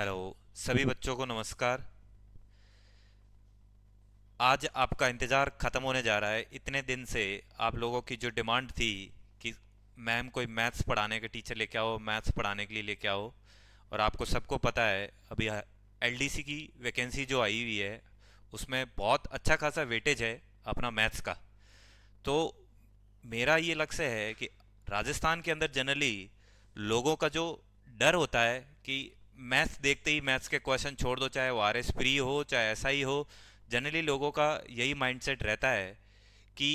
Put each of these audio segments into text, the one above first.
Hello. सभी बच्चों को नमस्कार। आज आपका इंतज़ार ख़त्म होने जा रहा है। इतने दिन से आप लोगों की जो डिमांड थी कि मैम कोई मैथ्स पढ़ाने के टीचर लेके आओ, मैथ्स पढ़ाने के लिए लेके आओ, और आपको सबको पता है अभी एलडीसी की वैकेंसी जो आई हुई है उसमें बहुत अच्छा खासा वेटेज है अपना मैथ्स का। तो मेरा ये लक्ष्य है कि राजस्थान के अंदर जनरली लोगों का जो डर होता है कि मैथ्स देखते ही मैथ्स के क्वेश्चन छोड़ दो, चाहे वो आर एस प्री हो चाहे ऐसा ही हो, जनरली लोगों का यही माइंडसेट रहता है कि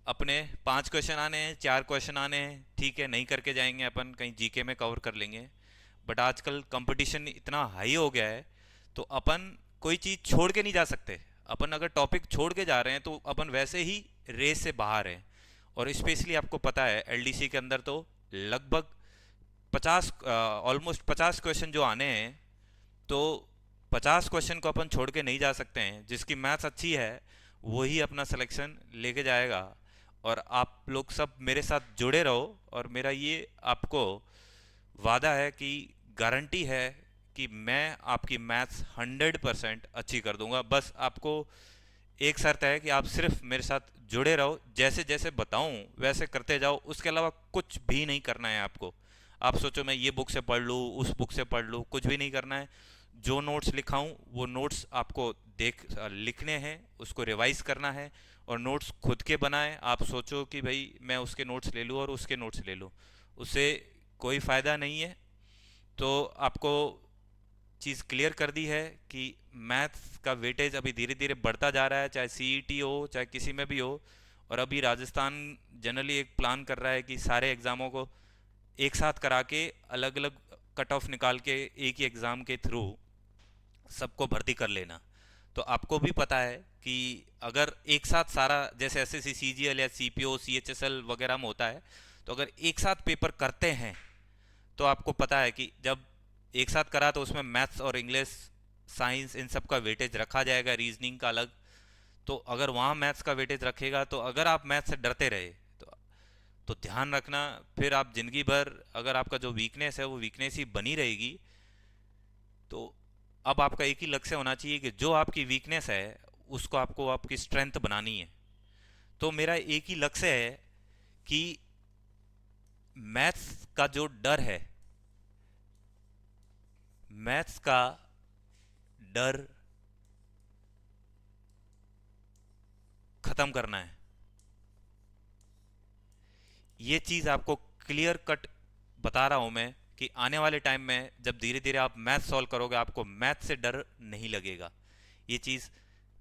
अपने 5 क्वेश्चन आने हैं, 4 क्वेश्चन आने हैं, ठीक है, नहीं करके जाएंगे, अपन कहीं जीके में कवर कर लेंगे। बट आजकल कंपटीशन इतना हाई हो गया है तो अपन कोई चीज़ छोड़ के नहीं जा सकते। अपन अगर टॉपिक छोड़ के जा रहे हैं तो अपन वैसे ही रेस से बाहर हैं। और स्पेशली आपको पता है एलडीसी के अंदर तो लगभग 50, ऑलमोस्ट 50 क्वेश्चन जो आने हैं, तो 50 क्वेश्चन को अपन छोड़ के नहीं जा सकते हैं। जिसकी मैथ्स अच्छी है वही अपना सिलेक्शन लेके जाएगा। और आप लोग सब मेरे साथ जुड़े रहो, और मेरा ये आपको वादा है कि गारंटी है कि मैं आपकी मैथ्स 100% अच्छी कर दूंगा। बस आपको एक शर्त है कि आप सिर्फ मेरे साथ जुड़े रहो, जैसे जैसे बताऊं वैसे करते जाओ, उसके अलावा कुछ भी नहीं करना है आपको। आप सोचो मैं ये बुक से पढ़ लूँ, उस बुक से पढ़ लूँ, कुछ भी नहीं करना है। जो नोट्स लिखाऊं वो नोट्स आपको लिखने हैं, उसको रिवाइज करना है, और नोट्स खुद के बनाएं। आप सोचो कि भाई मैं उसके नोट्स ले लूँ और उसके नोट्स ले लूँ, उससे कोई फ़ायदा नहीं है। तो आपको चीज़ क्लियर कर दी है कि मैथ्स का वेटेज अभी धीरे धीरे बढ़ता जा रहा है, चाहे सीईटी हो चाहे किसी में भी हो। और अभी राजस्थान जनरली एक प्लान कर रहा है कि सारे एग्ज़ामों को एक साथ करा के अलग अलग कट ऑफ निकाल के एक ही एग्ज़ाम के थ्रू सबको भर्ती कर लेना। तो आपको भी पता है कि अगर एक साथ सारा, जैसे एसएससी सीजीएल या सीपीओ सीएचएसएल वगैरह में होता है, तो अगर एक साथ पेपर करते हैं तो आपको पता है कि जब एक साथ करा तो उसमें मैथ्स और इंग्लिश, साइंस, इन सब का वेटेज रखा जाएगा, रीजनिंग का अलग। तो अगर वहाँ मैथ्स का वेटेज रखेगा तो अगर आप मैथ्स से डरते रहे तो ध्यान रखना, फिर आप जिंदगी भर अगर आपका जो वीकनेस है वो वीकनेस ही बनी रहेगी। तो अब आपका एक ही लक्ष्य होना चाहिए कि जो आपकी वीकनेस है उसको आपको आपकी स्ट्रेंथ बनानी है। तो मेरा एक ही लक्ष्य है कि मैथ्स का जो डर है, मैथ्स का डर खत्म करना है। ये चीज़ आपको क्लियर कट बता रहा हूं मैं कि आने वाले टाइम में जब धीरे धीरे आप मैथ सॉल्व करोगे आपको मैथ से डर नहीं लगेगा। ये चीज़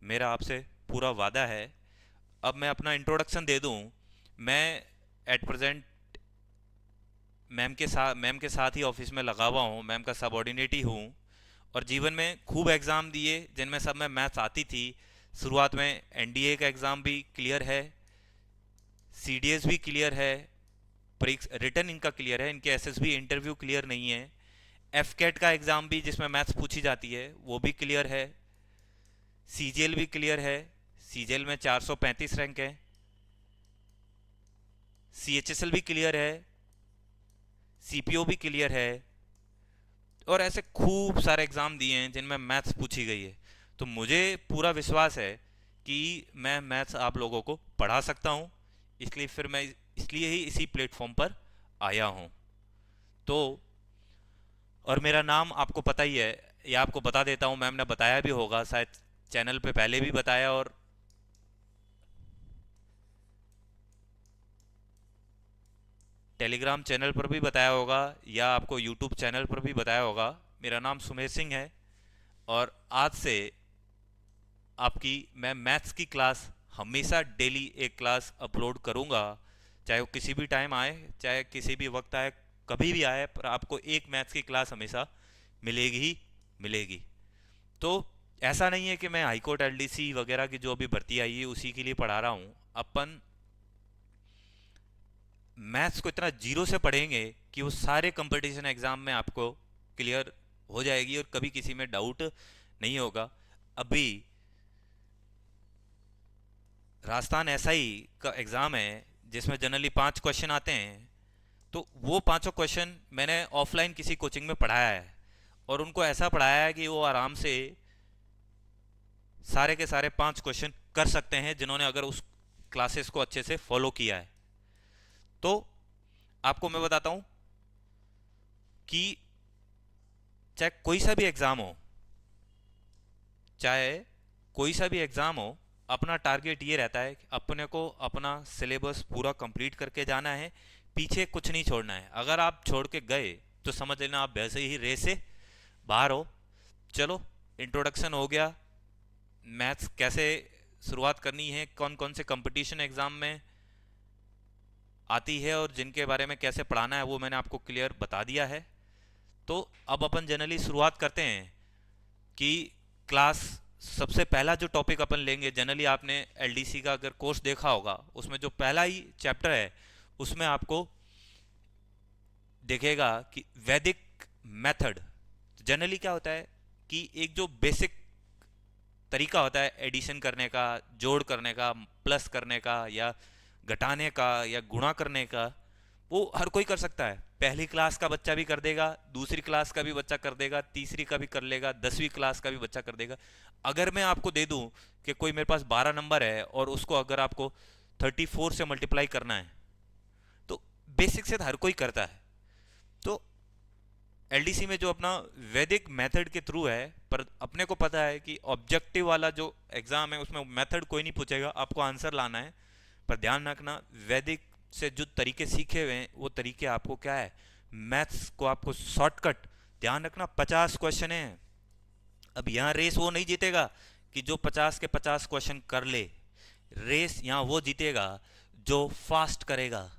मेरा आपसे पूरा वादा है। अब मैं अपना इंट्रोडक्शन दे दूं। मैं एट प्रेजेंट मैम के साथ ही ऑफिस में लगा हुआ हूँ, मैम का सबॉर्डिनेट ही हूँ। और जीवन में खूब एग्ज़ाम दिए जिनमें सब में मैथ्स आती थी। शुरुआत में एनडीए का एग्ज़ाम भी क्लियर है, सीडीएस भी क्लियर है, रिटर्न इनका क्लियर है, इनके एसएसबी इंटरव्यू क्लियर नहीं है। एफ कैट का एग्ज़ाम भी जिसमें मैथ्स पूछी जाती है वो भी क्लियर है। सीजीएल भी क्लियर है, सीजीएल में 435 रैंक है। सीएचएसएल भी क्लियर है, सीपीओ भी क्लियर है। और ऐसे खूब सारे एग्ज़ाम दिए हैं जिनमें मैथ्स पूछी गई है। तो मुझे पूरा विश्वास है कि मैं मैथ्स आप लोगों को पढ़ा सकता हूँ। इसलिए ही इसी प्लेटफॉर्म पर आया हूँ। तो और मेरा नाम आपको पता ही है, या आपको बता देता हूँ, मैम ने बताया भी होगा शायद, चैनल पे पहले भी बताया और टेलीग्राम चैनल पर भी बताया होगा, या आपको यूट्यूब चैनल पर भी बताया होगा। मेरा नाम सुमेर सिंह है। और आज से आपकी मैं मैथ्स की क्लास हमेशा डेली एक क्लास अपलोड करूँगा, चाहे वो किसी भी टाइम आए चाहे किसी भी वक्त आए, कभी भी आए, पर आपको एक मैथ्स की क्लास हमेशा मिलेगी ही मिलेगी। तो ऐसा नहीं है कि मैं हाईकोर्ट एलडीसी वगैरह की जो अभी भर्ती आई है उसी के लिए पढ़ा रहा हूँ। अपन मैथ्स को इतना जीरो से पढ़ेंगे कि वो सारे कंपटीशन एग्जाम में आपको क्लियर हो जाएगी और कभी किसी में डाउट नहीं होगा। अभी राजस्थान एसआई का एग्ज़ाम है जिसमें जनरली 5 क्वेश्चन आते हैं। तो वो पांचों क्वेश्चन मैंने ऑफलाइन किसी कोचिंग में पढ़ाया है, और उनको ऐसा पढ़ाया है कि वो आराम से सारे के सारे 5 क्वेश्चन कर सकते हैं, जिन्होंने अगर उस क्लासेस को अच्छे से फॉलो किया है। तो आपको मैं बताता हूं कि चाहे कोई सा भी एग्जाम हो, चाहे कोई सा भी एग्जाम हो, अपना टारगेट ये रहता है कि अपने को अपना सिलेबस पूरा कंप्लीट करके जाना है, पीछे कुछ नहीं छोड़ना है। अगर आप छोड़ के गए तो समझ लेना आप वैसे ही रेस से बाहर हो। चलो, इंट्रोडक्शन हो गया, मैथ्स कैसे शुरुआत करनी है, कौन कौन से कंपटीशन एग्जाम में आती है और जिनके बारे में कैसे पढ़ाना है, वो मैंने आपको क्लियर बता दिया है। तो अब अपन जनरली शुरुआत करते हैं कि क्लास, सबसे पहला जो टॉपिक अपन लेंगे, जनरली आपने एलडीसी का अगर कोर्स देखा होगा, उसमें जो पहला ही चैप्टर है उसमें आपको देखेगा कि वैदिक मेथड। जनरली क्या होता है कि एक जो बेसिक तरीका होता है एडिशन करने का, जोड़ करने का, प्लस करने का, या घटाने का, या गुणा करने का, वो हर कोई कर सकता है। पहली क्लास का बच्चा भी कर देगा, दूसरी क्लास का भी बच्चा कर देगा, तीसरी का भी कर लेगा, 10वीं क्लास का भी बच्चा कर देगा। अगर मैं आपको दे दूं कि कोई मेरे पास 12 नंबर है और उसको अगर आपको 34 से मल्टीप्लाई करना है, तो बेसिक से हर कोई करता है। तो एलडीसी में जो अपना वैदिक मेथड के थ्रू है, पर अपने को पता है कि ऑब्जेक्टिव वाला जो एग्जाम है उसमें मेथड कोई नहीं पूछेगा, आपको आंसर लाना है। पर ध्यान रखना, वैदिक से जो तरीके सीखे हुए हैं वो तरीके आपको क्या है, मैथ्स को आपको शॉर्टकट। ध्यान रखना 50 क्वेश्चन है। अब यहाँ रेस वो नहीं जीतेगा कि जो 50 के 50 क्वेश्चन कर ले, रेस यहाँ वो जीतेगा जो फास्ट करेगा,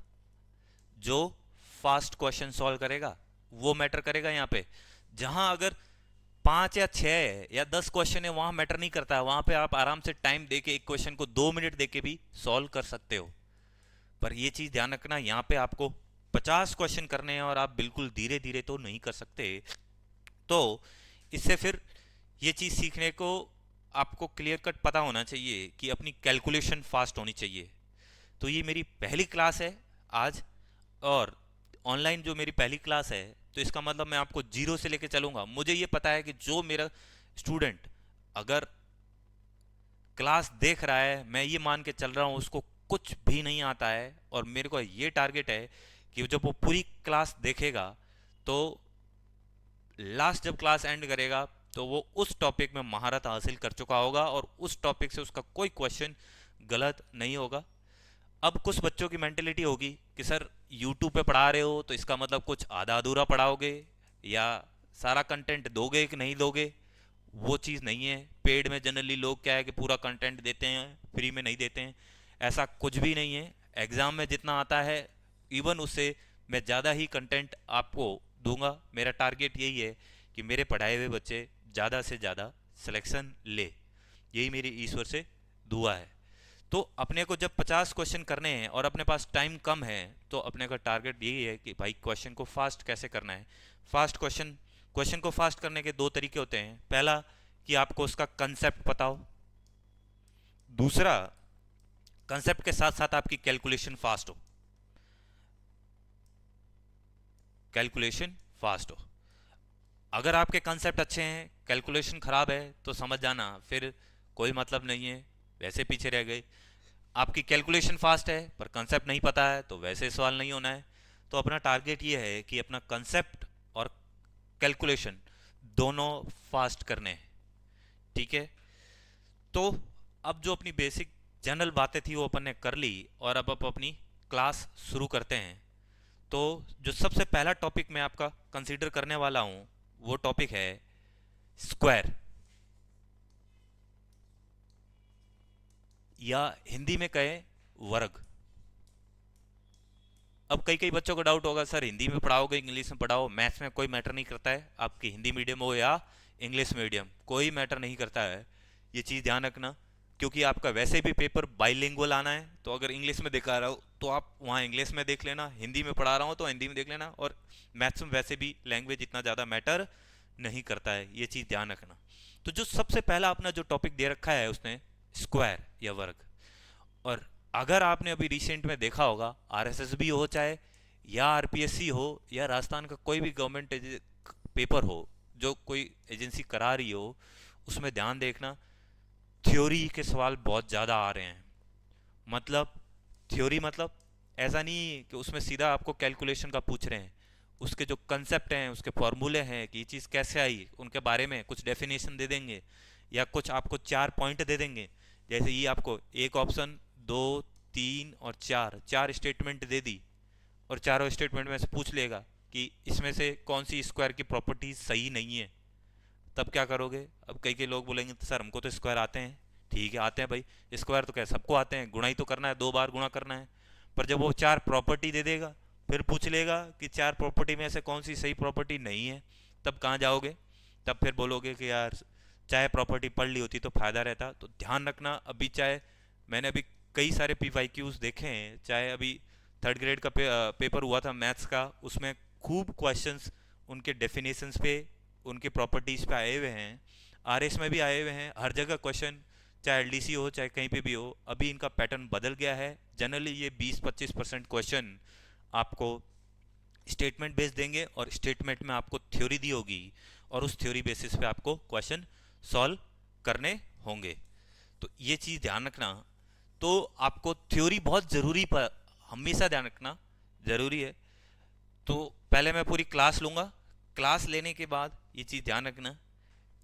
जो फास्ट क्वेश्चन सॉल्व करेगा, वो मैटर करेगा यहाँ पे। जहां अगर 5 या 6 या 10 क्वेश्चन है, वहां मैटर नहीं करता है, वहां पे आप आराम से टाइम देके एक क्वेश्चन को 2 मिनट देके भी सॉल्व कर सकते हो। पर ये चीज ध्यान रखना, यहाँ पे आपको 50 क्वेश्चन करने हैं और आप बिल्कुल धीरे धीरे तो नहीं कर सकते। तो इससे फिर ये चीज सीखने को आपको क्लियर कट पता होना चाहिए कि अपनी कैलकुलेशन फास्ट होनी चाहिए। तो ये मेरी पहली क्लास है आज, और ऑनलाइन जो मेरी पहली क्लास है, तो इसका मतलब मैं आपको जीरो से लेके चलूंगा। मुझे ये पता है कि जो मेरा स्टूडेंट अगर क्लास देख रहा है, मैं ये मान के चल रहा हूँ उसको कुछ भी नहीं आता है, और मेरे को ये टारगेट है कि जब वो पूरी क्लास देखेगा तो लास्ट जब क्लास एंड करेगा तो वो उस टॉपिक में महारत हासिल कर चुका होगा और उस टॉपिक से उसका कोई क्वेश्चन गलत नहीं होगा। अब कुछ बच्चों की मेंटेलिटी होगी कि सर यूट्यूब पे पढ़ा रहे हो तो इसका मतलब कुछ आधा अधूरा पढ़ाओगे या सारा कंटेंट दोगे कि नहीं दोगे। वो चीज़ नहीं है। पेड में जनरली लोग क्या है कि पूरा कंटेंट देते हैं, फ्री में नहीं देते हैं। ऐसा कुछ भी नहीं है। एग्ज़ाम में जितना आता है इवन उससे मैं ज़्यादा ही कंटेंट आपको दूंगा। मेरा टारगेट यही है कि मेरे पढ़ाए हुए बच्चे ज़्यादा से ज़्यादा सिलेक्शन ले, यही मेरी ईश्वर से दुआ है। तो अपने को जब 50 क्वेश्चन करने हैं और अपने पास टाइम कम है, तो अपने का टारगेट यही है कि भाई क्वेश्चन को फास्ट कैसे करना है। फास्ट क्वेश्चन को फास्ट करने के दो तरीके होते हैं। पहला कि आपको उसका कंसेप्ट पता हो, दूसरा कंसेप्ट के साथ साथ आपकी कैलकुलेशन फास्ट हो। कैलकुलेशन फास्ट हो। अगर आपके कंसेप्ट अच्छे हैं, कैलकुलेशन खराब है, तो समझ जाना फिर कोई मतलब नहीं है, वैसे पीछे रह गए। आपकी कैलकुलेशन फास्ट है पर कंसेप्ट नहीं पता है, तो वैसे सवाल नहीं होना है। तो अपना टारगेट ये है कि अपना कंसेप्ट और कैलकुलेशन दोनों फास्ट करने हैं। ठीक है। तो अब जो अपनी बेसिक जनरल बातें थी वो अपन ने कर ली, और अब अपनी क्लास शुरू करते हैं। तो जो सबसे पहला टॉपिक मैं आपका कंसीडर करने वाला हूं वो टॉपिक है स्क्वायर, या हिंदी में कहें वर्ग। अब कई कई बच्चों को डाउट होगा, सर हिंदी में पढ़ाओगे इंग्लिश में पढ़ाओ, मैथ्स में कोई मैटर नहीं करता है, आपकी हिंदी मीडियम हो या इंग्लिश मीडियम, कोई मैटर नहीं करता है। ये चीज़ ध्यान रखना, क्योंकि आपका वैसे भी पेपर बाइलिंगुअल आना है। तो अगर इंग्लिश में दिखा रहा हो तो आप वहाँ इंग्लिश में देख लेना, हिंदी में पढ़ा रहा हूँ तो हिंदी में देख लेना। और मैथ्स में वैसे भी लैंग्वेज इतना ज़्यादा मैटर नहीं करता है, ये चीज़ ध्यान रखना। तो जो सबसे पहला अपना जो टॉपिक दे रखा है उसने स्क्वायर या वर्ग। और अगर आपने अभी रिसेंट में देखा होगा, आरएसएसबी हो चाहे या आरपीएससी हो या राजस्थान का कोई भी गवर्नमेंट पेपर हो, जो कोई एजेंसी करा रही हो उसमें ध्यान देखना, थ्योरी के सवाल बहुत ज़्यादा आ रहे हैं। मतलब थ्योरी मतलब ऐसा नहीं कि उसमें सीधा आपको कैलकुलेशन का पूछ रहे हैं, उसके जो कंसेप्ट हैं, उसके फॉर्मूले हैं कि ये चीज़ कैसे आई, उनके बारे में कुछ डेफिनेशन दे देंगे, या कुछ आपको 4 पॉइंट दे देंगे। जैसे ये आपको एक ऑप्शन, दो, तीन और चार, चार स्टेटमेंट दे दी, और चारों स्टेटमेंट में से पूछ लेगा कि इसमें से कौन सी स्क्वायर की प्रॉपर्टीज सही नहीं है। तब क्या करोगे? अब कई कई लोग बोलेंगे तो सर हमको तो स्क्वायर आते हैं। ठीक है, आते हैं भाई, स्क्वायर तो क्या सबको आते हैं, गुणा ही तो करना है, 2 बार गुणा करना है। पर जब वो 4 प्रॉपर्टी दे देगा, फिर पूछ लेगा कि 4 प्रॉपर्टी में से कौन सी सही प्रॉपर्टी नहीं है, तब कहाँ जाओगे? तब फिर बोलोगे कि यार चाहे प्रॉपर्टी पढ़ ली होती तो फ़ायदा रहता। तो ध्यान रखना, अभी चाहे मैंने अभी कई सारे PYQs देखे हैं, चाहे अभी थर्ड ग्रेड का पेपर हुआ था मैथ्स का, उसमें खूब क्वेश्चंस उनके डेफिनेशंस पे, उनकी प्रॉपर्टीज़ पे आए हुए हैं। RS में भी आए हुए हैं, हर जगह क्वेश्चन, चाहे LDC हो चाहे कहीं पे भी हो। अभी इनका पैटर्न बदल गया है। जनरली ये 20-25% क्वेश्चन आपको स्टेटमेंट बेस्ड देंगे, और स्टेटमेंट में आपको थ्योरी दी होगी, और उस थ्योरी बेसिस पे आपको क्वेश्चन सॉल्व करने होंगे। तो ये चीज़ ध्यान रखना। तो आपको थ्योरी बहुत ज़रूरी, पर हमेशा ध्यान रखना ज़रूरी है। तो पहले मैं पूरी क्लास लूँगा, क्लास लेने के बाद ये चीज़ ध्यान रखना,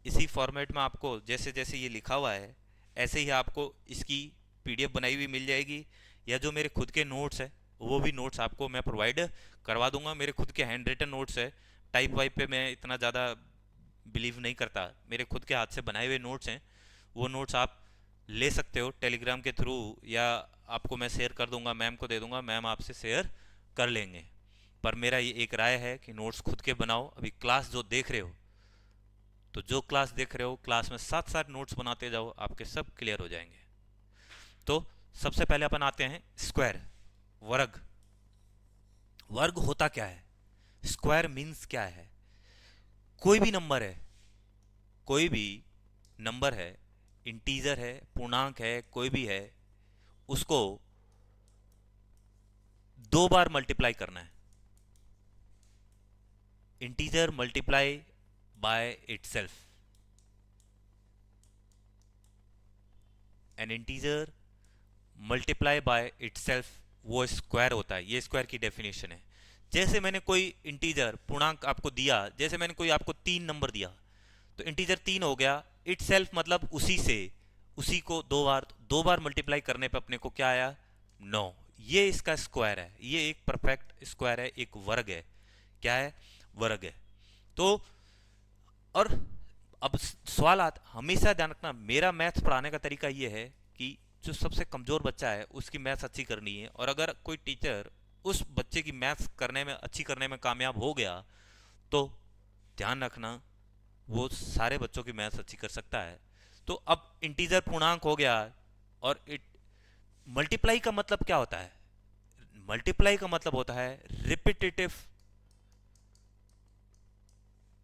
इसी फॉर्मेट में आपको जैसे जैसे ये लिखा हुआ है ऐसे ही आपको इसकी PDF बनाई हुई मिल जाएगी, या जो मेरे खुद के नोट्स है वो भी नोट्स आपको मैं प्रोवाइड करवा दूंगा। मेरे खुद के हैंड रिटन नोट्स है, टाइप वाइप पे मैं इतना ज़्यादा बिलीव नहीं करता, मेरे खुद के हाथ से बनाए हुए नोट्स हैं। वो नोट्स आप ले सकते हो टेलीग्राम के थ्रू, या आपको मैं शेयर कर दूंगा, मैम को दे दूंगा, मैम आपसे शेयर कर लेंगे। पर मेरा ये एक राय है कि नोट्स खुद के बनाओ। अभी क्लास जो देख रहे हो, तो जो क्लास देख रहे हो क्लास में साथ साथ नोट्स बनाते जाओ, आपके सब क्लियर हो जाएंगे। तो सबसे पहले अपन आते हैं स्क्वायर, वर्ग। वर्ग होता क्या है, स्क्वायर मीन्स क्या है? कोई भी नंबर है, कोई भी नंबर है, इंटीजर है, पूर्णांक है, कोई भी है, उसको 2 बार मल्टीप्लाई करना है। Integer multiply by itself, N integer multiply by itself, वो स्क्वायर होता है। ये स्क्वायर की डेफिनेशन है। जैसे मैंने कोई इंटीजर पूर्णांक आपको दिया, जैसे मैंने कोई आपको 3 नंबर दिया, तो इंटीजर 3 हो गया, इटसेल्फ मतलब उसी से, उसी को 2 बार, 2 बार मल्टीप्लाई करने पे अपने को क्या आया? 9। ये इसका स्क्वायर है, ये एक परफेक्ट स्क्वायर है, एक वर्ग है। क्या है? वर्ग है। तो और अब सवाल आता, हमेशा ध्यान रखना, मेरा मैथ्स पढ़ाने का तरीका ये है कि जो सबसे कमजोर बच्चा है उसकी मैथ्स अच्छी करनी है, और अगर कोई टीचर उस बच्चे की मैथ्स करने में अच्छी करने में कामयाब हो गया, तो ध्यान रखना वो सारे बच्चों की मैथ्स अच्छी कर सकता है। तो अब इंटीजर पूर्णांक हो गया, और इट मल्टीप्लाई का मतलब क्या होता है? मल्टीप्लाई का मतलब होता है रिपीटेटिव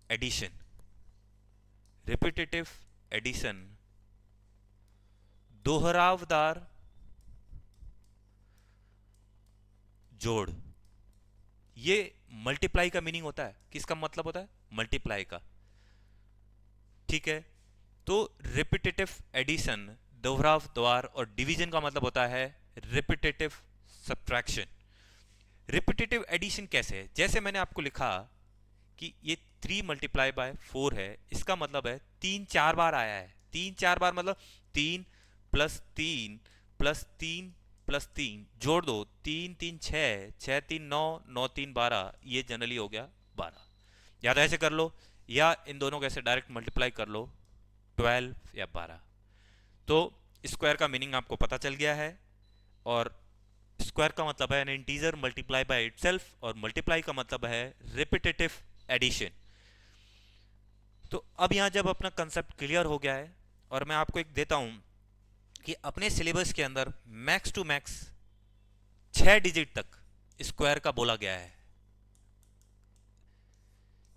एडिशन। रिपीटेटिव एडिशन, दोहरावदार जोड़। ये मल्टीप्लाई का मीनिंग होता है, किसका मतलब होता है? मल्टीप्लाई का। ठीक है, तो रिपीटेटिव एडिशन, दोहरावदार, और डिवीजन का मतलब होता है रिपीटेटिव सब्ट्रैक्शन। रिपीटेटिव एडिशन कैसे है? जैसे मैंने आपको लिखा कि ये 3 × 4 है, इसका मतलब है 3 4 बार आया है। 3 4 बार मतलब 3 + 3 + 3 + 3 जोड़ दो, 3 3 6, 6 3 9, 9 3 12, ये जनरली हो गया 12। या तो ऐसे कर लो, या इन दोनों को ऐसे डायरेक्ट मल्टीप्लाई कर लो, 12 या 12। तो स्क्वायर का मीनिंग आपको पता चल गया है। और स्क्वायर का मतलब है N integer multiply by itself, और मल्टीप्लाई का मतलब है रिपीटेटिव एडिशन। तो अब यहां जब अपना कंसेप्ट क्लियर हो गया है, और मैं आपको एक देता हूं कि अपने सिलेबस के अंदर मैक्स टू मैक्स 6 डिजिट तक स्क्वायर का बोला गया है।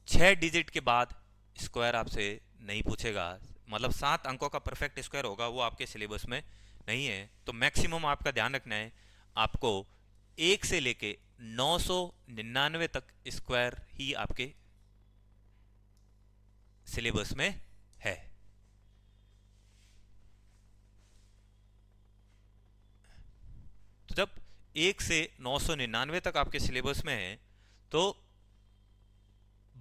6 डिजिट के बाद स्क्वायर आपसे नहीं पूछेगा, मतलब 7 अंकों का परफेक्ट स्क्वायर होगा, वो आपके सिलेबस में नहीं है। तो मैक्सिमम आपका ध्यान रखना है, आपको 1 से लेके 999 तक स्क्वायर ही आपके सिलेबस में है। तो जब 1 से 999 तक आपके सिलेबस में है तो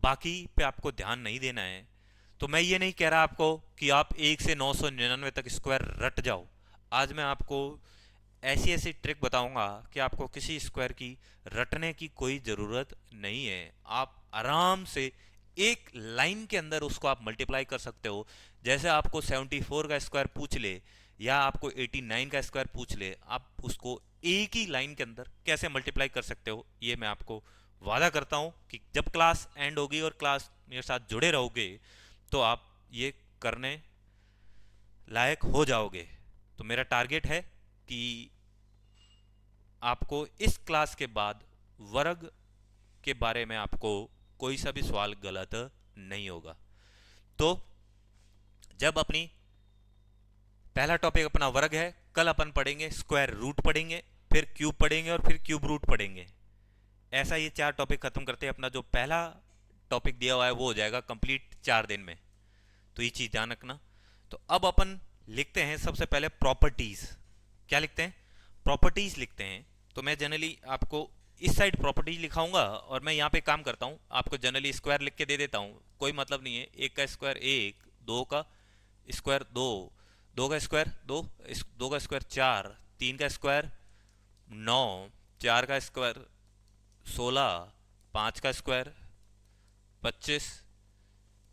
बाकी पे आपको ध्यान नहीं देना है। तो मैं ये नहीं कह रहा आपको कि आप 1 से 999 तक स्क्वायर रट जाओ। आज मैं आपको ऐसी ऐसी ट्रिक बताऊंगा कि आपको किसी स्क्वायर की रटने की कोई ज़रूरत नहीं है। आप आराम से एक लाइन के अंदर उसको आप मल्टीप्लाई कर सकते हो। जैसे आपको 74 का स्क्वायर पूछ ले या आपको 89 का स्क्वायर पूछ ले, आप उसको एक ही लाइन के अंदर कैसे मल्टीप्लाई कर सकते हो, ये मैं आपको वादा करता हूं कि जब क्लास एंड होगी और क्लास मेरे साथ जुड़े रहोगे तो आप ये करने लायक हो जाओगे। तो मेरा टारगेट है कि आपको इस क्लास के बाद वर्ग के बारे में आपको कोई सा भी सवाल गलत नहीं होगा। तो जब अपनी पहला टॉपिक अपना वर्ग है, कल अपन पढ़ेंगे स्क्वायर रूट पढ़ेंगे, फिर क्यूब पढ़ेंगे और फिर क्यूब रूट पढ़ेंगे। ऐसा ये 4 टॉपिक खत्म करते हैं। अपना जो पहला टॉपिक दिया हुआ है वो हो जाएगा कंप्लीट 4 दिन में। तो ये चीज ध्यान रखना। तो अब अपन लिखते हैं सबसे पहले प्रॉपर्टीज। क्या लिखते हैं? प्रॉपर्टीज लिखते हैं। तो मैं जनरली आपको इस साइड प्रॉपर्टीज लिखाऊंगा और मैं यहाँ पे काम करता हूँ, आपको जनरली स्क्वायर लिख के दे देता हूँ, कोई मतलब नहीं है। 1 का स्क्वायर 1, 2 का स्क्वायर 2, 2 का स्क्वायर 2, 2 का स्क्वायर 4, 3 का स्क्वायर 9, 4 का स्क्वायर 16, 5 का स्क्वायर 25,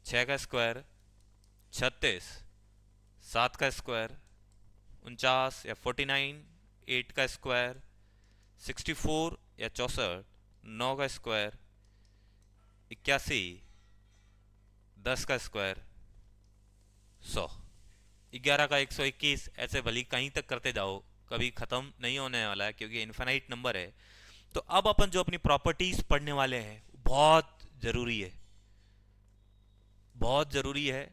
6 का स्क्वायर 36, 7 का स्क्वायर 49 या 49, 8 का स्क्वायर 64 या 64, 9 का स्क्वायर 81, 10 का स्क्वायर 100, 11 का 121, ऐसे भली कहीं तक करते जाओ, कभी ख़त्म नहीं होने वाला है क्योंकि इन्फिनाइट नंबर है। तो अब अपन जो अपनी प्रॉपर्टीज पढ़ने वाले हैं बहुत ज़रूरी है, बहुत ज़रूरी है।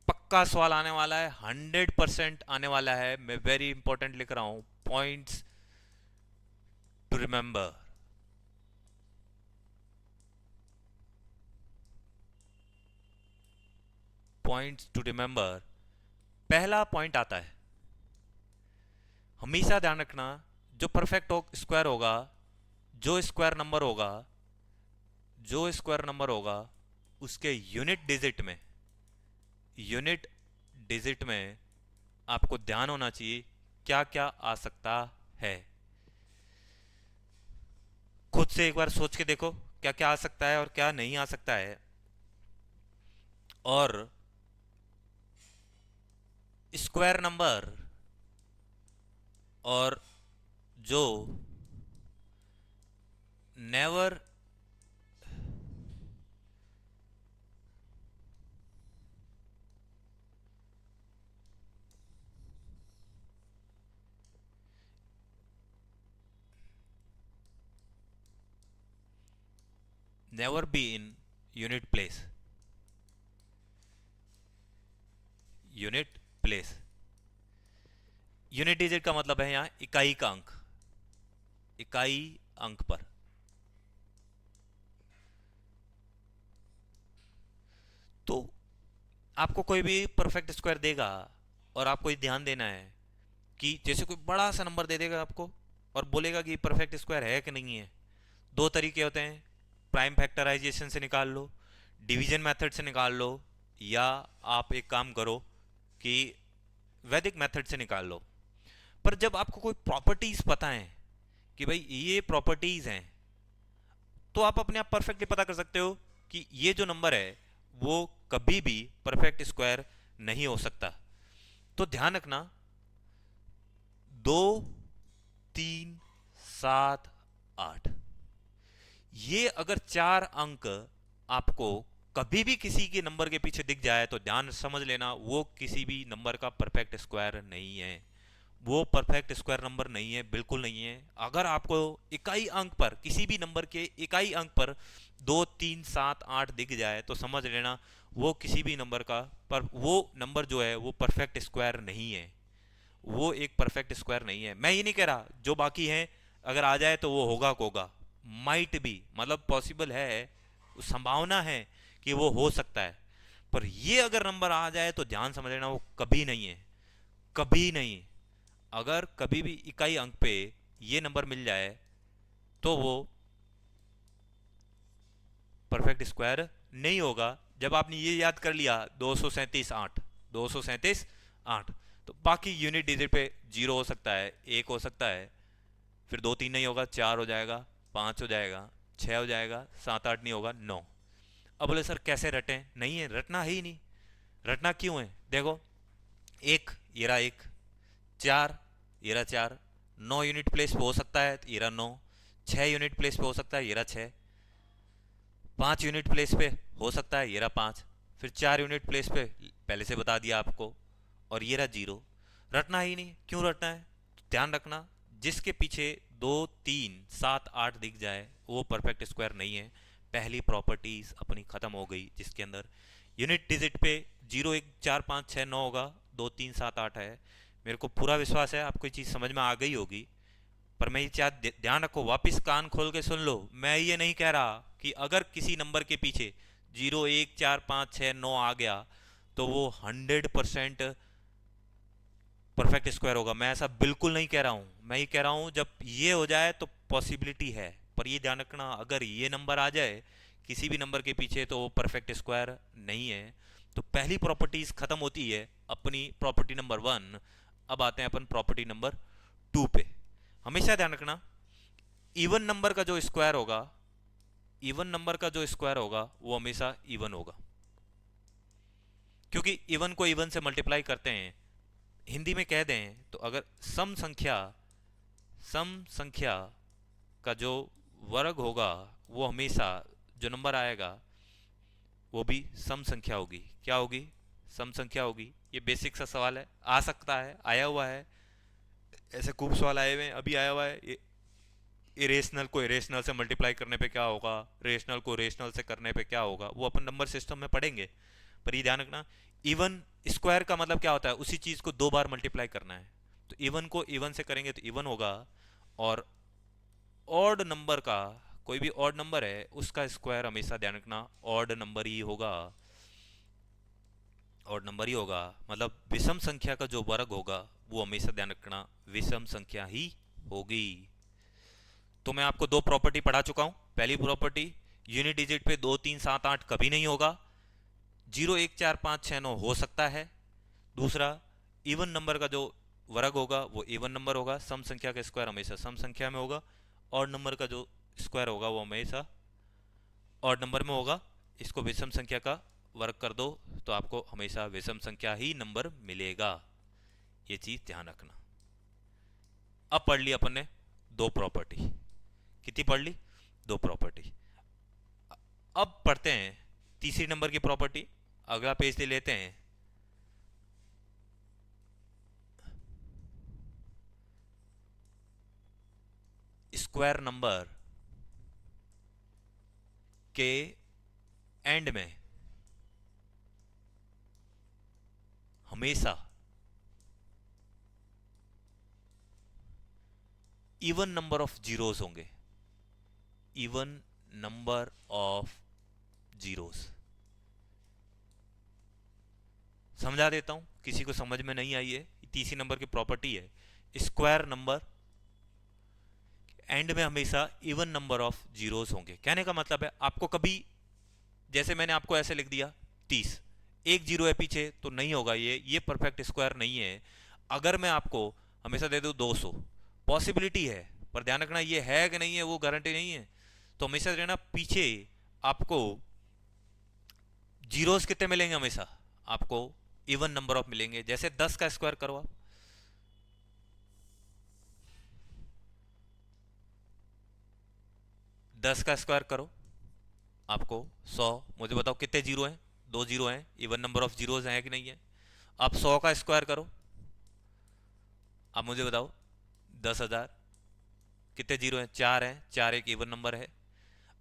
पक्का सवाल आने वाला है, 100% आने वाला है। मैं वेरी इंपॉर्टेंट लिख रहा हूं, points to remember. Points to remember. पहला पॉइंट आता है, हमेशा ध्यान रखना, जो परफेक्ट स्क्वायर होगा, जो स्क्वायर नंबर होगा, जो स्क्वायर नंबर होगा उसके यूनिट डिजिट में आपको ध्यान होना चाहिए क्या क्या आ सकता है। खुद से एक बार सोच के देखो क्या क्या आ सकता है और क्या नहीं आ सकता है। और स्क्वायर नंबर और जो never never be in unit place. Unit place, unit digit का मतलब है यहां इकाई का अंक, इकाई अंक पर। तो आपको कोई भी परफेक्ट स्क्वायर देगा और आपको ये ध्यान देना है कि जैसे कोई बड़ा सा नंबर दे देगा आपको और बोलेगा कि परफेक्ट स्क्वायर है कि नहीं है। दो तरीके होते हैं, प्राइम फैक्टराइजेशन से निकाल लो, डिवीजन मेथड से निकाल लो, या आप एक काम करो कि वैदिक मेथड से निकाल लो। पर जब आपको कोई प्रॉपर्टीज पता है कि भाई ये प्रॉपर्टीज हैं, तो आप अपने आप परफेक्टली पता कर सकते हो कि ये जो नंबर है वो कभी भी परफेक्ट स्क्वायर नहीं हो सकता। तो ध्यान रखना, 2, 3, 7, 8, ये अगर 4 अंक आपको कभी भी किसी के नंबर के पीछे दिख जाए तो ध्यान समझ लेना वो किसी भी नंबर का परफेक्ट स्क्वायर नहीं है। वो परफेक्ट स्क्वायर नंबर नहीं है, बिल्कुल नहीं है। अगर आपको इकाई अंक पर, किसी भी नंबर के इकाई अंक पर 2, 3, 7, 8 दिख जाए तो समझ लेना वो किसी भी नंबर का, पर वो नंबर जो है वो परफेक्ट स्क्वायर नहीं है। वो एक परफेक्ट स्क्वायर नहीं है। मैं ये नहीं कह रहा जो बाकी हैं अगर आ जाए तो वो होगा, माइट भी, मतलब पॉसिबल है, संभावना है कि वो हो सकता है, पर ये अगर नंबर आ जाए तो ध्यान समझ लेना वो कभी नहीं है, कभी नहीं। अगर कभी भी इकाई अंक पे ये नंबर मिल जाए तो वो परफेक्ट स्क्वायर नहीं होगा। जब आपने ये याद कर लिया 237 8, 237 8, तो बाकी यूनिट डिजिट पे जीरो हो सकता है, एक हो सकता है, फिर दो तीन नहीं होगा, चार हो जाएगा, पाँच हो जाएगा, छः हो जाएगा, सात आठ नहीं होगा, नौ। अब बोले सर कैसे रटें? नहीं है, रटना है ही नहीं। रटना क्यों है? देखो, एक ये रहा एक, चार ये रहा चार, नौ यूनिट प्लेस पे हो सकता है तो ये रहा नौ, छः यूनिट प्लेस पे हो सकता है ये रहा छः, पाँच यूनिट प्लेस पे हो सकता है ये रहा पाँच, फिर चार यूनिट प्लेस पे पहले से बता दिया आपको, और ये रहा जीरो। रटना ही नहीं, क्यों रटना है? ध्यान रखना, जिसके पीछे दो तीन सात आठ दिख जाए वो परफेक्ट स्क्वायर नहीं है। पहली प्रॉपर्टीज अपनी खत्म हो गई, जिसके अंदर यूनिट डिजिट पे जीरो एक चार पाँच छः नौ होगा, दो तीन सात आठ है। मेरे को पूरा विश्वास है आपको ये चीज़ समझ में आ गई होगी। पर मैं ये चाह, ध्यान रखो, वापस कान खोल के सुन लो, मैं ये नहीं कह रहा कि अगर किसी नंबर के पीछे जीरो एक चार पाँच छः नौ आ गया तो वो 100% परफेक्ट स्क्वायर होगा। मैं ऐसा बिल्कुल नहीं कह रहा हूँ। मैं ये कह रहा हूँ जब ये हो जाए तो पॉसिबिलिटी है, पर ये ध्यान रखना अगर ये नंबर आ जाए किसी भी नंबर के पीछे तो वो परफेक्ट स्क्वायर नहीं है। तो पहली प्रॉपर्टीज खत्म होती है अपनी प्रॉपर्टी नंबर वन। अब आते हैं अपन प्रॉपर्टी नंबर टू पे। हमेशा ध्यान रखना, इवन नंबर का जो स्क्वायर होगा, इवन नंबर का जो स्क्वायर होगा वो हमेशा इवन होगा, क्योंकि इवन को इवन से मल्टीप्लाई करते हैं। हिंदी में कह दें तो अगर सम संख्या का जो वर्ग होगा वो हमेशा, जो नंबर आएगा वो भी सम संख्या होगी। क्या होगी? सम संख्या होगी। ये बेसिक सा सवाल है, आ सकता है, आया हुआ है, ऐसे खूब सवाल आए हुए हैं, अभी आया हुआ है। इरेशनल को इरेशनल से मल्टीप्लाई करने पे क्या होगा, रेशनल को रेशनल से करने पे क्या होगा, वो अपन नंबर सिस्टम में पढ़ेंगे। पर ये ध्यान रखना, इवन स्क्वायर का मतलब क्या होता है? उसी चीज को दो बार मल्टीप्लाई करना है। तो इवन को इवन से करेंगे तो इवन होगा, और ऑड नंबर का, कोई भी ऑड नंबर है उसका स्क्वायर हमेशा ध्यान रखना ऑड नंबर ही होगा। ऑड नंबर ही होगा, मतलब विषम संख्या का जो वर्ग होगा वो हमेशा ध्यान रखना विषम संख्या ही होगी। तो मैं आपको दो प्रॉपर्टी पढ़ा चुका हूं। पहली प्रॉपर्टी, यूनिट डिजिट पे दो तीन सात आठ कभी नहीं होगा, जीरो एक चार पाँच छः नौ हो सकता है। दूसरा, इवन नंबर का जो वर्ग होगा वो इवन नंबर होगा, सम संख्या का स्क्वायर हमेशा सम संख्या में होगा, और नंबर का जो स्क्वायर होगा वो हमेशा और नंबर में होगा। इसको विषम संख्या का वर्ग कर दो तो आपको हमेशा विषम संख्या ही नंबर मिलेगा। ये चीज ध्यान रखना। अब पढ़ ली अपन ने दो प्रॉपर्टी। कितनी पढ़ ली? दो प्रॉपर्टी। अब पढ़ते हैं तीसरी नंबर की प्रॉपर्टी। अगला पेज ले लेते हैं। स्क्वायर नंबर के एंड में हमेशा इवन नंबर ऑफ जीरोस होंगे। Even number of zeros. समझा देता हूं, किसी को समझ में नहीं आई है। तीसरी नंबर की प्रॉपर्टी है, स्क्वायर नंबर एंड में हमेशा इवन नंबर ऑफ जीरोस होंगे। कहने का मतलब है आपको कभी, जैसे मैंने आपको ऐसे लिख दिया 30, एक जीरो है पीछे तो नहीं होगा, ये परफेक्ट स्क्वायर नहीं है। अगर मैं आपको हमेशा दे दूं 200, पॉसिबिलिटी है, पर ध्यान रखना ये है कि नहीं है वो गारंटी नहीं है। तो हमेशा रहना पीछे आपको जीरोस कितने मिलेंगे? हमेशा आपको इवन नंबर ऑफ मिलेंगे। जैसे 10 का स्क्वायर करो आप, 10 का स्क्वायर करो आपको 100। मुझे बताओ कितने जीरो हैं? दो जीरो हैं, इवन नंबर ऑफ जीरोस हैं कि नहीं है? आप 100 का स्क्वायर करो, आप मुझे बताओ 10,000, कितने जीरो हैं? चार हैं, चार एक इवन नंबर है।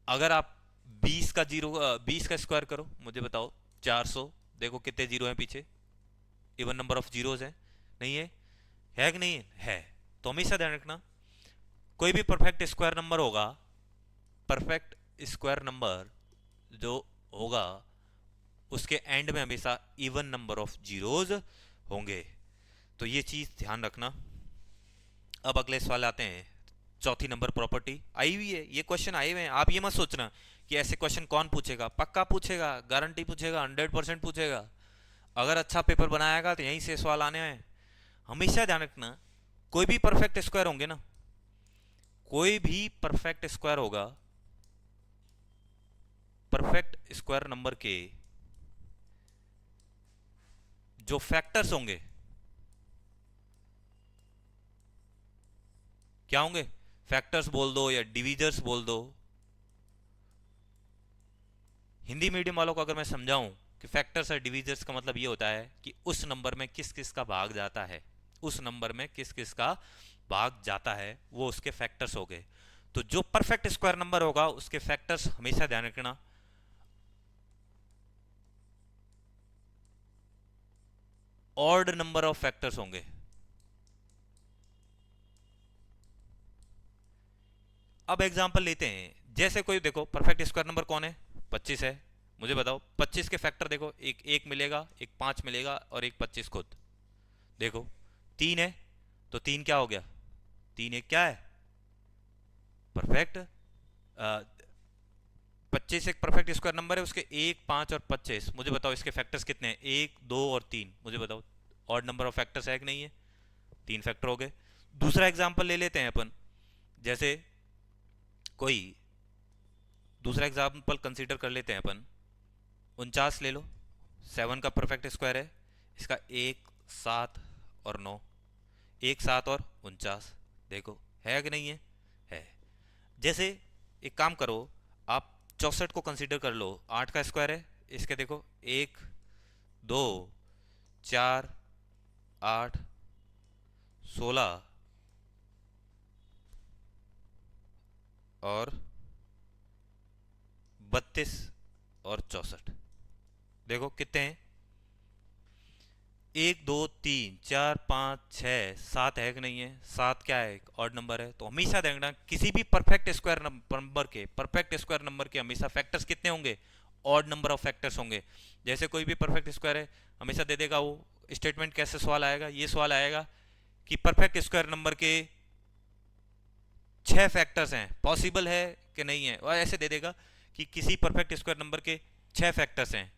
अगर आप 20 का स्क्वायर करो, मुझे बताओ 400, देखो कितने जीरो हैं पीछे? इवन नंबर ऑफ जीरोस हैं, नहीं है कि नहीं है? तो हमेशा ध्यान रखना, कोई भी परफेक्ट स्क्वायर नंबर होगा, परफेक्ट स्क्वायर नंबर जो होगा उसके एंड में हमेशा इवन नंबर ऑफ जीरोज होंगे। तो ये चीज ध्यान रखना। अब अगले सवाल आते हैं। चौथी नंबर प्रॉपर्टी आई हुई है, ये क्वेश्चन आए हुए हैं, आप ये मत सोचना कि ऐसे क्वेश्चन कौन पूछेगा, पक्का पूछेगा, गारंटी पूछेगा, 100% पूछेगा। अगर अच्छा पेपर बनाएगा तो यहीं से सवाल आने हैं। हमेशा ध्यान रखना, कोई भी परफेक्ट स्क्वायर होंगे ना, कोई भी परफेक्ट स्क्वायर होगा, परफेक्ट स्क्वायर नंबर के जो फैक्टर्स होंगे क्या होंगे, फैक्टर्स बोल दो या डिविजर्स बोल दो। हिंदी मीडियम वालों को अगर मैं समझाऊं कि फैक्टर्स और डिविजर्स का मतलब ये होता है कि उस नंबर में किस किस का भाग जाता है, उस नंबर में किस किस का भाग जाता है, वो उसके फैक्टर्स हो गए। तो जो परफेक्ट स्क्वायर नंबर होगा उसके फैक्टर्स हमेशा ध्यान रखना ऑड नंबर ऑफ फैक्टर्स होंगे। अब एग्जांपल लेते हैं, जैसे कोई देखो परफेक्ट स्क्वायर नंबर कौन है, 25 है। मुझे बताओ 25 के फैक्टर देखो, एक एक मिलेगा, एक 5 मिलेगा और एक 25 खुद। देखो 3 है तो 3 क्या हो गया, 3 एक क्या है, परफेक्ट। 25 एक परफेक्ट स्क्वायर नंबर है, उसके 1, 5 और 25। मुझे बताओ इसके फैक्टर्स कितने हैं, 1, 2 और 3। मुझे बताओ ऑड नंबर ऑफ फैक्टर्स है कि नहीं है, 3 फैक्टर हो गए। दूसरा एग्जाम्पल ले लेते हैं अपन, जैसे कोई दूसरा एग्जाम्पल कंसीडर कर लेते हैं अपन, 49 ले लो, 7 का परफेक्ट स्क्वायर है, इसका 1, 7 और 9, 1, 7 और 49। देखो है कि नहीं है। जैसे एक काम करो, आप 64 को कंसीडर कर लो, 8 का स्क्वायर है, इसके देखो 1, 2, 4, 8, 16 और 32 और 64। देखो कितने हैं, 1, 2, 3, 4, 5, 6, 7 है कि नहीं है, 7 क्या है, एक ऑड नंबर है। तो हमेशा देखना किसी भी परफेक्ट स्क्वायर नंबर के हमेशा फैक्टर्स कितने होंगे, ऑड नंबर ऑफ फैक्टर्स होंगे। जैसे कोई भी परफेक्ट स्क्वायर है, हमेशा दे देगा वो स्टेटमेंट, कैसे सवाल आएगा, ये सवाल आएगा कि परफेक्ट स्क्वायर नंबर के 6 फैक्टर्स हैं, पॉसिबल है कि नहीं है, और ऐसे दे देगा कि किसी परफेक्ट स्क्वायर नंबर के 6 फैक्टर्स हैं,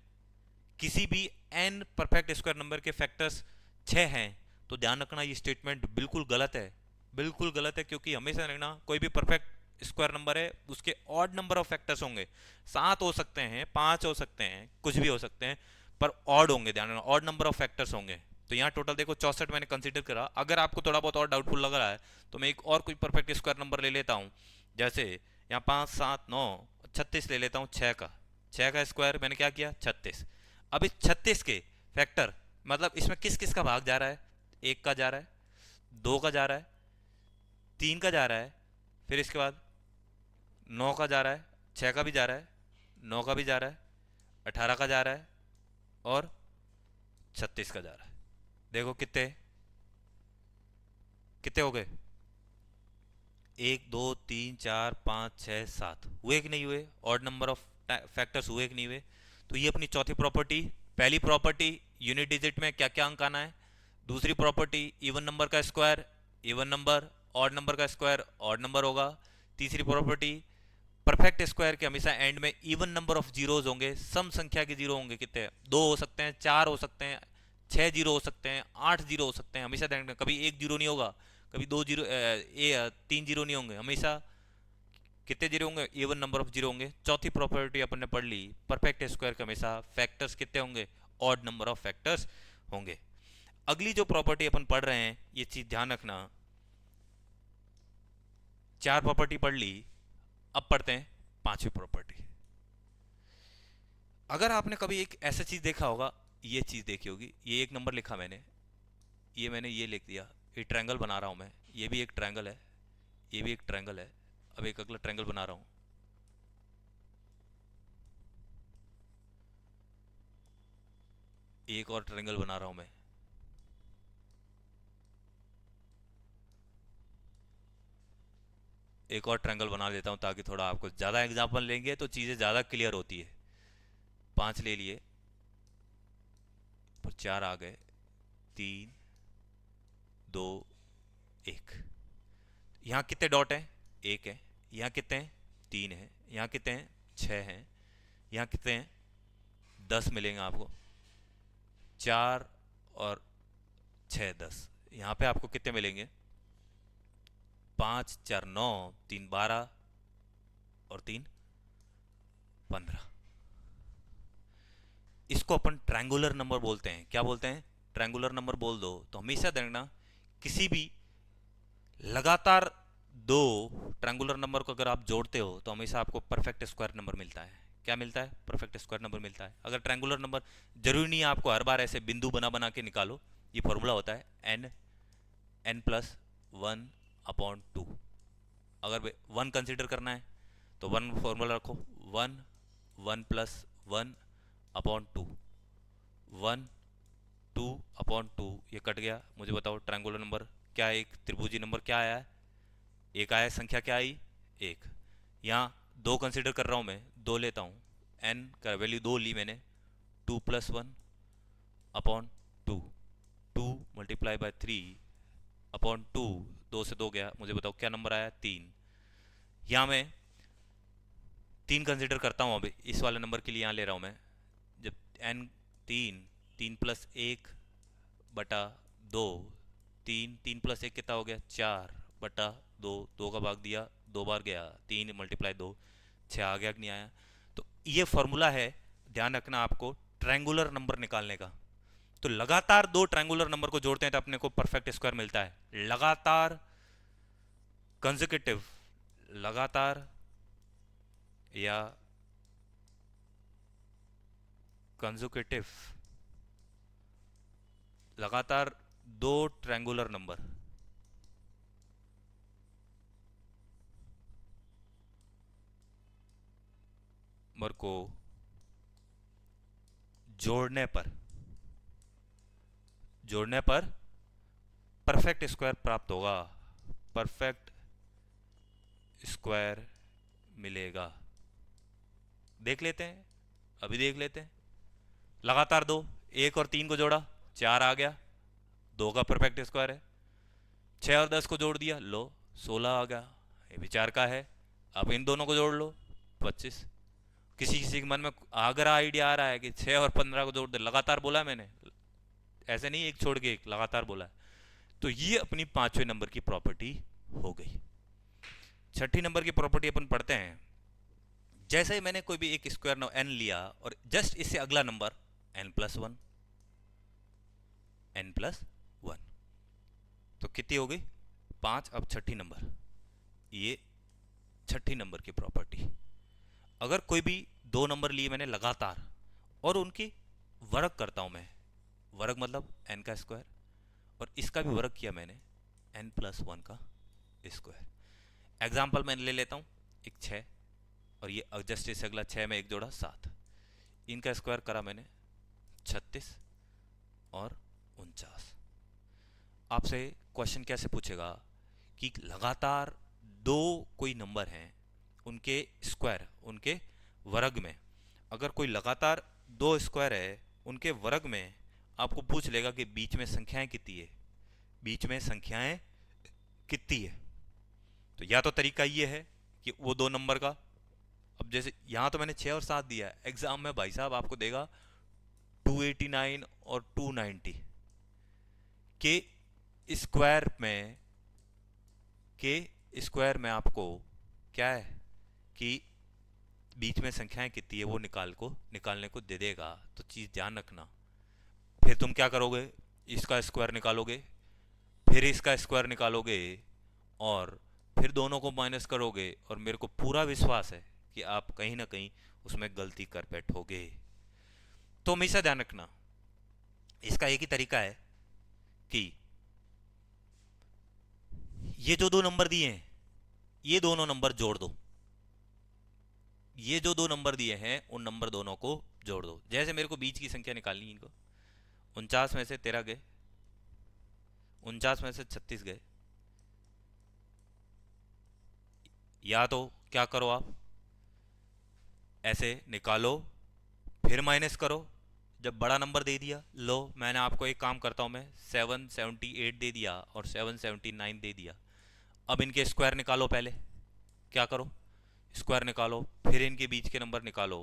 किसी भी n परफेक्ट स्क्वायर नंबर के फैक्टर्स 6 हैं। तो ध्यान रखना ये स्टेटमेंट बिल्कुल गलत है, बिल्कुल गलत है, क्योंकि हमेशा रखना कोई भी परफेक्ट स्क्वायर नंबर है उसके ऑड नंबर ऑफ फैक्टर्स होंगे, 7 हो सकते हैं, 5 हो सकते हैं, कुछ भी हो सकते हैं, पर ऑड होंगे, ध्यान रखना ऑड नंबर ऑफ फैक्टर्स होंगे। तो यहाँ टोटल देखो 64 मैंने कंसीडर करा। अगर आपको थोड़ा बहुत और डाउटफुल लग रहा है तो मैं एक और कोई परफेक्ट स्क्वायर नंबर ले लेता हूँ, जैसे यहाँ 5, 7, 9, 36 ले लेता हूँ, 6 का स्क्वायर मैंने क्या किया, 36। अब इस 36 के फैक्टर मतलब इसमें किस किस का भाग जा रहा है, 1 का जा रहा है, 2 का जा रहा है, 3 का जा रहा है, फिर इसके बाद 9 का जा रहा है, 6 का भी जा रहा है, 9 का भी जा रहा है, 18 का जा रहा है और 36 का जा रहा है। देखो कितने कितने हो गए, 1, 2, 3, 4, 5, 6, 7 हुए कि नहीं हुए, ऑड नंबर ऑफ फैक्टर्स हुए कि नहीं हुए। तो ये अपनी चौथी प्रॉपर्टी। पहली प्रॉपर्टी यूनिट डिजिट में क्या क्या अंक आना है, दूसरी प्रॉपर्टी इवन नंबर का square even number, odd number का स्क्वायर ऑड नंबर होगा, तीसरी प्रॉपर्टी परफेक्ट स्क्वायर के हमेशा एंड में इवन नंबर ऑफ जीरोज होंगे, सम संख्या के जीरो होंगे, कितने, 2 हो सकते हैं, 4 हो सकते हैं, 6 जीरो हो सकते हैं, 8 जीरो हो सकते हैं। हमेशा ध्यान रखना कभी एक जीरो नहीं होगा, कभी 2 जीरो 3 जीरो नहीं होंगे, हमेशा कितने जीरो होंगे, इवन नंबर ऑफ जीरो होंगे। चौथी प्रॉपर्टी अपन ने पढ़ ली, परफेक्ट स्क्वायर के हमेशा फैक्टर्स कितने होंगे, ऑड नंबर ऑफ फैक्टर्स होंगे। अगली जो प्रॉपर्टी अपन पढ़ रहे हैं, ये चीज ध्यान रखना, 4 प्रॉपर्टी पढ़ ली, अब पढ़ते हैं 5वीं प्रॉपर्टी। अगर आपने कभी एक ऐसा चीज देखा होगा, ये चीज देखी होगी, ये एक नंबर लिखा मैंने ये लिख दिया, ये ट्रायंगल बना रहा हूं मैं, ये भी एक ट्रायंगल है, ये भी एक ट्रायंगल है। अब एक अगला ट्रायंगल बना रहा हूं, एक और ट्रायंगल बना रहा हूं मैं, एक और ट्रायंगल बना लेता हूं ताकि थोड़ा आपको ज़्यादा एग्जाम्पल लेंगे तो चीज़ें ज़्यादा क्लियर होती है। 5 ले लिए, 4 आ गए, 3 2 1। यहाँ कितने डॉट हैं? एक है। यहाँ कितने हैं? 3 है। यहाँ कितने हैं? 6 हैं। यहाँ कितने हैं? 10 मिलेंगे आपको। 4 और 6 10। यहाँ पे आपको कितने मिलेंगे? 5 4 9, 3 12 और 3 15। इसको अपन ट्रायंगुलर नंबर बोलते हैं। क्या बोलते हैं? ट्रायंगुलर नंबर बोल दो तो हमेशा देखना, किसी भी लगातार दो ट्रायंगुलर नंबर को अगर आप जोड़ते हो तो हमेशा आपको परफेक्ट स्क्वायर नंबर मिलता है। क्या मिलता है? परफेक्ट स्क्वायर नंबर मिलता है। अगर ट्रायंगुलर नंबर, जरूरी नहीं है आपको हर बार ऐसे बिंदु बना बना के निकालो, ये फॉर्मूला होता है n प्लस 1/2। अगर 1 कंसिडर करना है तो 1 फॉर्मूला रखो, 1 1 प्लस 1/2, 1 2/2। ये कट गया। मुझे बताओ ट्रायंगुलर नंबर क्या है? एक त्रिभुजी नंबर क्या आया है? एक आया। संख्या क्या आई? एक। यहाँ 2 कंसिडर कर रहा हूँ मैं, 2 लेता हूँ, n का वैल्यू 2 ली मैंने, 2 प्लस 1/2, 2 मल्टीप्लाई बाय 3/2, 2 से 2 गया। मुझे बताओ क्या नंबर आया? 3। यहाँ मैं 3 कंसिडर करता हूँ अभी इस वाले नंबर के लिए, यहाँ ले रहा हूँ मैं। जब n 3 प्लस 1/2, 3 प्लस 1 कितना हो गया? 4/2, 2 का भाग दिया, 2 बार गया, 3 मल्टीप्लाई 2, 6 आ गया कि नहीं आया? तो ये फॉर्मूला है, ध्यान रखना आपको, ट्रायंगुलर नंबर निकालने का। तो लगातार दो ट्रायंगुलर नंबर को जोड़ते हैं तो अपने को परफेक्ट स्क्वायर मिलता है। लगातार, कंसेक्यूटिव, लगातार या कंसेक्यूटिव, लगातार दो ट्रायंगुलर नंबर को जोड़ने पर परफेक्ट स्क्वायर प्राप्त होगा, परफेक्ट स्क्वायर मिलेगा। देख लेते हैं, अभी देख लेते हैं। लगातार दो, 1 और 3 को जोड़ा, 4 आ गया, 2 का परफेक्ट स्क्वायर है। 6 और 10 को जोड़ दिया, लो 16 आ गया, ये भी 4 का है। अब इन दोनों को जोड़ लो, 25। किसी किसी के मन में अगर आइडिया आ रहा है कि 6 और 15 को जोड़ दे, लगातार बोला है मैंने, ऐसे नहीं एक छोड़ के एक, लगातार बोला है। तो ये अपनी 5वें नंबर की प्रॉपर्टी हो गई। छठी नंबर की प्रॉपर्टी अपन पढ़ते हैं। जैसे ही मैंने कोई भी एक स्क्वायर n लिया और जस्ट इससे अगला नंबर n+1, n+1, तो कितनी हो गई? 5। अब छठी नंबर, ये छठी नंबर की प्रॉपर्टी। अगर कोई भी दो नंबर लिए मैंने लगातार और उनकी वर्ग करता हूं मैं, वर्ग मतलब n का स्क्वायर, और इसका भी वर्ग किया मैंने n+1 का स्क्वायर। एग्जाम्पल मैं ले लेता हूं, एक 6 और ये जस्ट इससे अगला 6 में एक जोड़ा 7, इनका स्क्वायर करा मैंने 36 और 49। आपसे क्वेश्चन कैसे पूछेगा कि लगातार दो कोई नंबर हैं, उनके स्क्वायर, उनके वर्ग में, अगर कोई लगातार दो स्क्वायर है उनके वर्ग में, आपको पूछ लेगा कि बीच में संख्याएं कितनी है, बीच में संख्याएं कितनी है। तो या तो तरीका ये है कि वो दो नंबर का, अब जैसे यहां तो मैंने 6 और 7 दिया है, एग्जाम में भाई साहब आपको देगा 289 और 290 के स्क्वायर में, के स्क्वायर में आपको क्या है कि बीच में संख्याएं कितनी है वो निकालने को दे देगा। तो चीज ध्यान रखना। फिर तुम क्या करोगे? इसका स्क्वायर निकालोगे, फिर इसका स्क्वायर निकालोगे, और फिर दोनों को माइनस करोगे, और मेरे को पूरा विश्वास है कि आप कहीं ना कहीं उसमें गलती कर बैठोगे। तो हमेशा ध्यान रखना, इसका एक ही तरीका है कि ये जो दो नंबर दिए हैं, ये दोनों नंबर जोड़ दो। ये जो दो नंबर दिए हैं उन नंबर दोनों को जोड़ दो। जैसे मेरे को बीच की संख्या निकालनी है, इनको 49 में से 13 गए, 49 में से 36 गए। या तो क्या करो, आप ऐसे निकालो फिर माइनस करो, जब बड़ा नंबर दे दिया, लो मैंने आपको एक काम करता हूँ, मैं 778 दे दिया और 779 दे दिया। अब इनके स्क्वायर निकालो, पहले क्या करो, स्क्वायर निकालो, फिर इनके बीच के नंबर निकालो,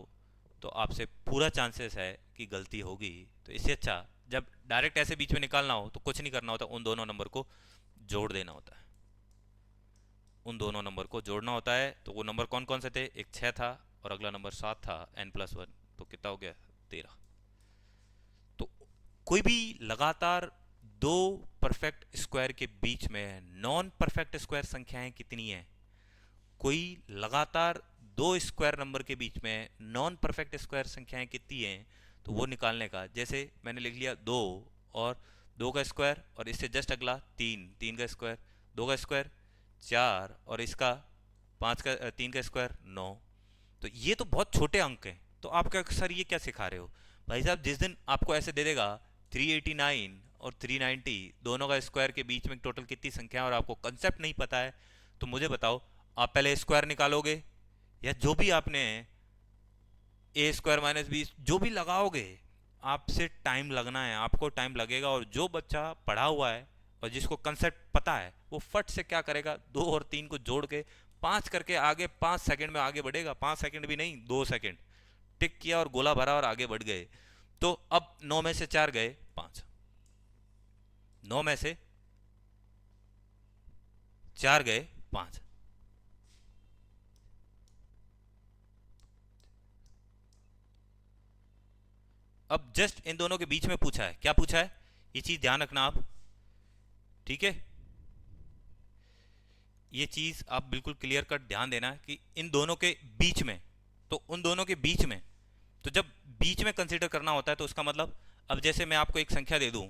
तो आपसे पूरा चांसेस है कि गलती होगी। तो इससे अच्छा जब डायरेक्ट ऐसे बीच में निकालना हो तो कुछ नहीं करना होता, उन दोनों नंबर को जोड़ देना होता है। उन दोनों नंबर को जोड़ना होता है। तो वो नंबर कौन कौन से थे, एक 6 था और अगला नंबर 7 था, n+1, तो कितना हो गया, 13। तो कोई भी लगातार दो परफेक्ट स्क्वायर के बीच में नॉन परफेक्ट स्क्वायर संख्याएं कितनी हैं, कोई लगातार दो स्क्वायर नंबर के बीच में नॉन परफेक्ट स्क्वायर संख्याएं कितनी हैं, तो वो निकालने का, जैसे मैंने लिख लिया 2 और 2 का स्क्वायर और इससे जस्ट अगला 3, 3 का स्क्वायर, 2 का स्क्वायर 4 और इसका 5 का 3 का स्क्वायर 9। तो ये तो बहुत छोटे अंक हैं। तो आप क्या सर ये क्या सिखा रहे हो भाई साहब, जिस दिन आपको ऐसे दे देगा 389 और 390 दोनों का स्क्वायर के बीच में टोटल कितनी संख्या है और आपको कंसेप्ट नहीं पता है, तो मुझे बताओ आप पहले स्क्वायर निकालोगे या जो भी आपने a² - 20 जो भी लगाओगे, आपसे टाइम लगना है, आपको टाइम लगेगा। और जो बच्चा पढ़ा हुआ है और जिसको कंसेप्ट पता है वो फट से क्या करेगा, 2 और 3 को जोड़ के 5 करके आगे 5 सेकंड में आगे बढ़ेगा। 5 सेकंड भी नहीं, 2 सेकंड टिक किया और गोला भरा और आगे बढ़ गए। तो अब 9 में से 4 गए 5, 9 में से 4 गए 5। अब जस्ट इन दोनों के बीच में पूछा है, क्या पूछा है, ये चीज ध्यान रखना आप, ठीक है। ये चीज आप बिल्कुल क्लियर कट ध्यान देना कि इन दोनों के बीच में, तो उन दोनों के बीच में, तो जब बीच में कंसीडर करना होता है तो उसका मतलब, अब जैसे मैं आपको एक संख्या दे दूं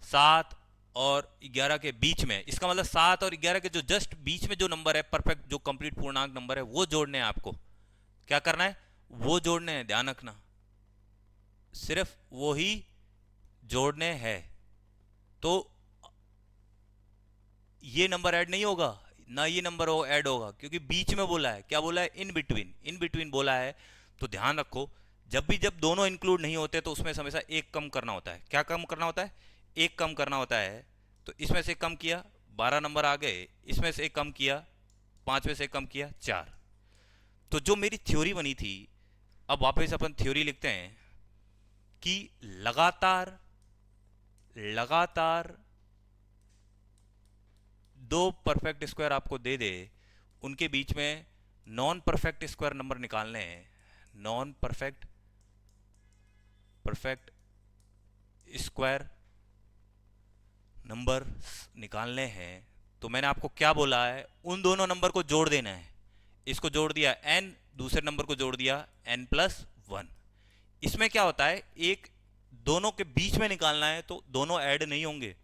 7 और 11 के बीच में, इसका मतलब 7 और 11 के जो जस्ट बीच में जो नंबर है, परफेक्ट जो कंप्लीट पूर्णांक नंबर है, वो जोड़ने हैं आपको। क्या करना है, वो जोड़ने हैं, ध्यान रखना, सिर्फ वो ही जोड़ने हैं। तो ये नंबर ऐड नहीं होगा ना, ये नंबर ऐड होगा, क्योंकि बीच में बोला है, क्या बोला है, इन बिटवीन, इन बिटवीन बोला है। तो ध्यान रखो, जब दोनों इंक्लूड नहीं होते तो उसमें हमेशा एक कम करना होता है। क्या कम करना होता है, एक कम करना होता है। तो इसमें से कम किया 12 नंबर आ गए, इसमें से एक कम किया 5 में से कम किया 4। तो जो मेरी थ्योरी बनी थी, अब वापस अपन थ्योरी लिखते हैं कि लगातार लगातार दो परफेक्ट स्क्वायर आपको दे दे, उनके बीच में नॉन परफेक्ट स्क्वायर नंबर निकालने हैं, non perfect perfect square number निकालने हैं। तो मैंने आपको क्या बोला है, उन दोनों नंबर को जोड़ देना है। इसको जोड़ दिया n, दूसरे नंबर को जोड़ दिया n+1। इसमें क्या होता है, एक दोनों के बीच में निकालना है तो दोनों ऐड नहीं होंगे,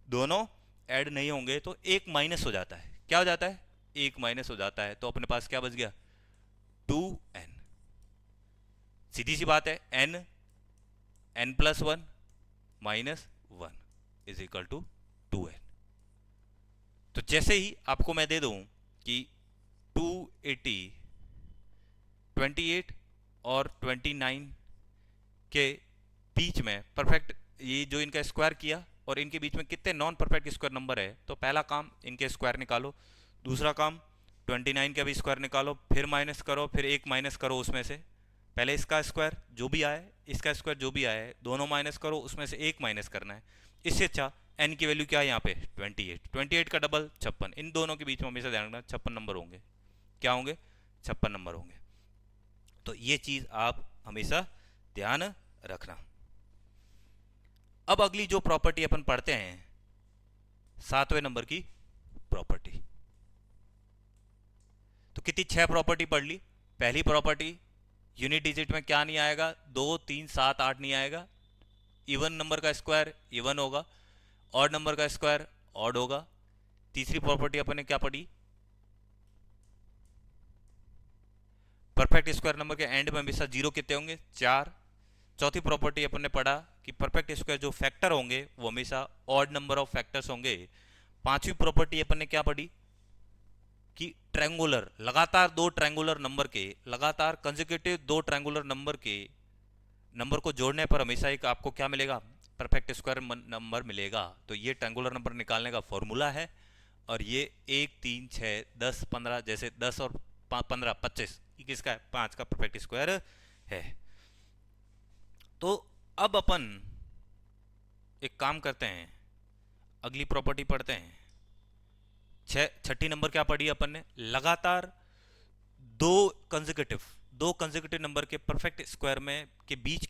दोनों ऐड नहीं होंगे तो एक माइनस हो जाता है। क्या हो जाता है, एक माइनस हो जाता है। तो अपने पास क्या बच गया, 2n। सीधी सी बात है, n+1 -1 = 2n। तो जैसे ही आपको मैं दे दूं कि 280 28 और 29 के बीच में परफेक्ट, ये जो इनका स्क्वायर किया और इनके बीच में कितने नॉन परफेक्ट स्क्वायर नंबर है, तो पहला काम इनके स्क्वायर निकालो, दूसरा काम 29 का भी स्क्वायर निकालो, फिर माइनस करो, फिर एक माइनस करो उसमें से, पहले इसका स्क्वायर जो भी आए, इसका स्क्वायर जो भी आए, दोनों माइनस करो, उसमें से एक माइनस करना है। इससे अच्छा n की वैल्यू क्या है यहाँ पे, 28, 28 का डबल 56। इन दोनों के बीच में हमेशा ध्यान रखना 56 नंबर होंगे। क्या होंगे, 56 नंबर होंगे। तो ये चीज आप हमेशा ध्यान रखना। अब अगली जो प्रॉपर्टी अपन पढ़ते हैं, 7वें नंबर की प्रॉपर्टी। तो कितनी 6 प्रॉपर्टी पढ़ ली। पहली प्रॉपर्टी, यूनिट डिजिट में क्या नहीं आएगा, 2 3 7 8 नहीं आएगा, इवन नंबर का स्क्वायर इवन होगा, ऑड नंबर का स्क्वायर ऑड होगा। तीसरी प्रॉपर्टी अपन ने क्या पढ़ी, परफेक्ट स्क्वायर नंबर के एंड में हमेशा जीरो कितने होंगे, 4। चौथी प्रॉपर्टी अपन ने पढ़ा कि परफेक्ट स्क्वायर जो फैक्टर होंगे वो हमेशा ऑड नंबर ऑफ फैक्टर्स होंगे। पांचवी प्रॉपर्टी अपन ने क्या पढ़ी कि ट्रायंगुलर, लगातार दो ट्रायंगुलर नंबर के, लगातार कंसेक्यूटिव दो ट्रायंगुलर नंबर के नंबर को जोड़ने पर हमेशा एक आपको क्या मिलेगा, परफेक्ट स्क्वायर नंबर मिलेगा। तो ये ट्रायंगुलर नंबर निकालने का फॉर्मूला है। और ये 1 3 6 10 15, जैसे 10 और 15 25, ये किसका है, 5 का परफेक्ट स्क्वायर है। तो अब अपन एक काम करते हैं, अगली प्रॉपर्टी पढ़ते हैं। छठी नंबर क्या पढ़ी अपन ने, लगातार दो कंसेक्यूटिव दो कंसेक्यूटिव नंबर के परफेक्ट स्क्वायर में के बीच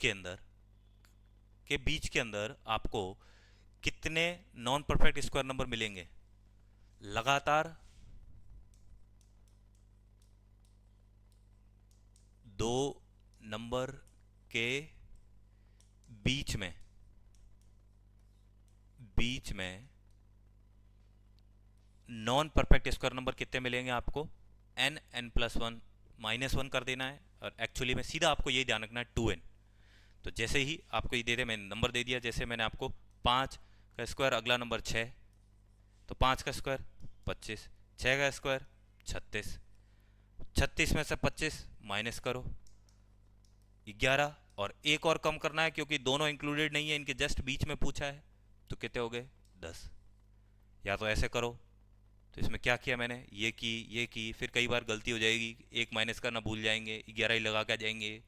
के अंदर आपको कितने नॉन परफेक्ट स्क्वायर नंबर मिलेंगे। लगातार दो नंबर के बीच में नॉन परफेक्ट स्क्वायर नंबर कितने मिलेंगे आपको, n+1 -1 कर देना है। और एक्चुअली में सीधा आपको ये ध्यान रखना है 2n। तो जैसे ही आपको ये दे दे, मैंने नंबर दे दिया, जैसे मैंने आपको 5 का स्क्वायर, अगला नंबर 6, तो 5 का स्क्वायर 25, 6 का स्क्वायर 36, 36 में से 25 माइनस करो 11, और एक और कम करना है क्योंकि दोनों इंक्लूडेड नहीं है, इनके जस्ट बीच में पूछा है। तो कितने हो गए, 10। या तो ऐसे करो, तो इसमें क्या किया मैंने, ये की फिर कई बार गलती हो जाएगी, एक माइनस करना भूल जाएंगे, 11 ही लगा के आ जाएंगे।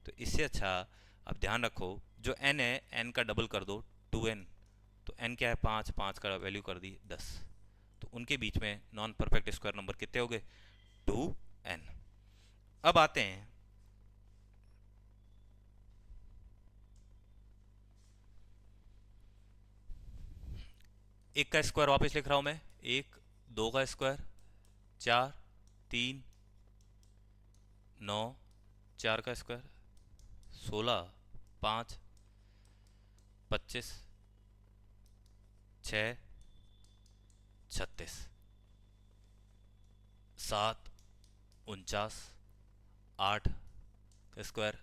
तो इससे अच्छा अब ध्यान रखो, जो n है n का डबल कर दो 2n। तो n क्या है, 5, 5 का वैल्यू कर दी 10। तो उनके बीच में नॉन परफेक्ट स्क्वायर नंबर कितने हो गए, 2n। अब आते हैं एक का स्क्वायर, वापस लिख रहा हूं मैं, 1, 2 का स्क्वायर 4, 3, 9, 4 का स्क्वायर 16, 5, 25, 6, 36, 7, 49, 8 का स्क्वायर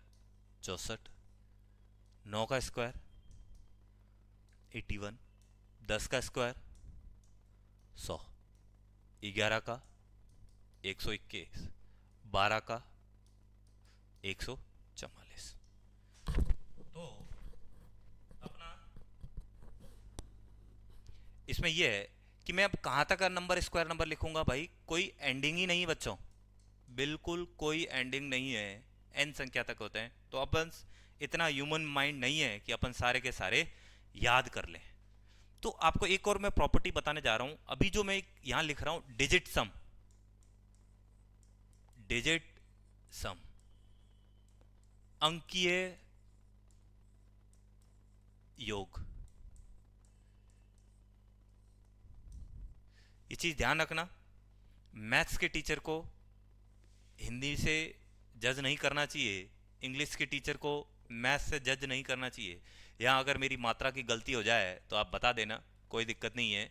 64, 9 का स्क्वायर 81, 10 का स्क्वायर 100, 11 का 121, 12 का 144। तो अपना इसमें यह है कि मैं अब कहाँ तक का नंबर स्क्वायर नंबर लिखूंगा भाई, कोई एंडिंग ही नहीं बच्चों, बिल्कुल कोई एंडिंग नहीं है, एन संख्या तक होते हैं। तो अपन इतना ह्यूमन माइंड नहीं है कि अपन सारे के सारे याद कर लें। तो आपको एक और मैं प्रॉपर्टी बताने जा रहा हूं, अभी जो मैं यहां लिख रहा हूं, डिजिट सम, अंकीय योग, ये चीज ध्यान रखना। मैथ्स के टीचर को हिंदी से जज नहीं करना चाहिए, इंग्लिश के टीचर को मैथ्स से जज नहीं करना चाहिए। यहाँ अगर मेरी मात्रा की गलती हो जाए तो आप बता देना, कोई दिक्कत नहीं है।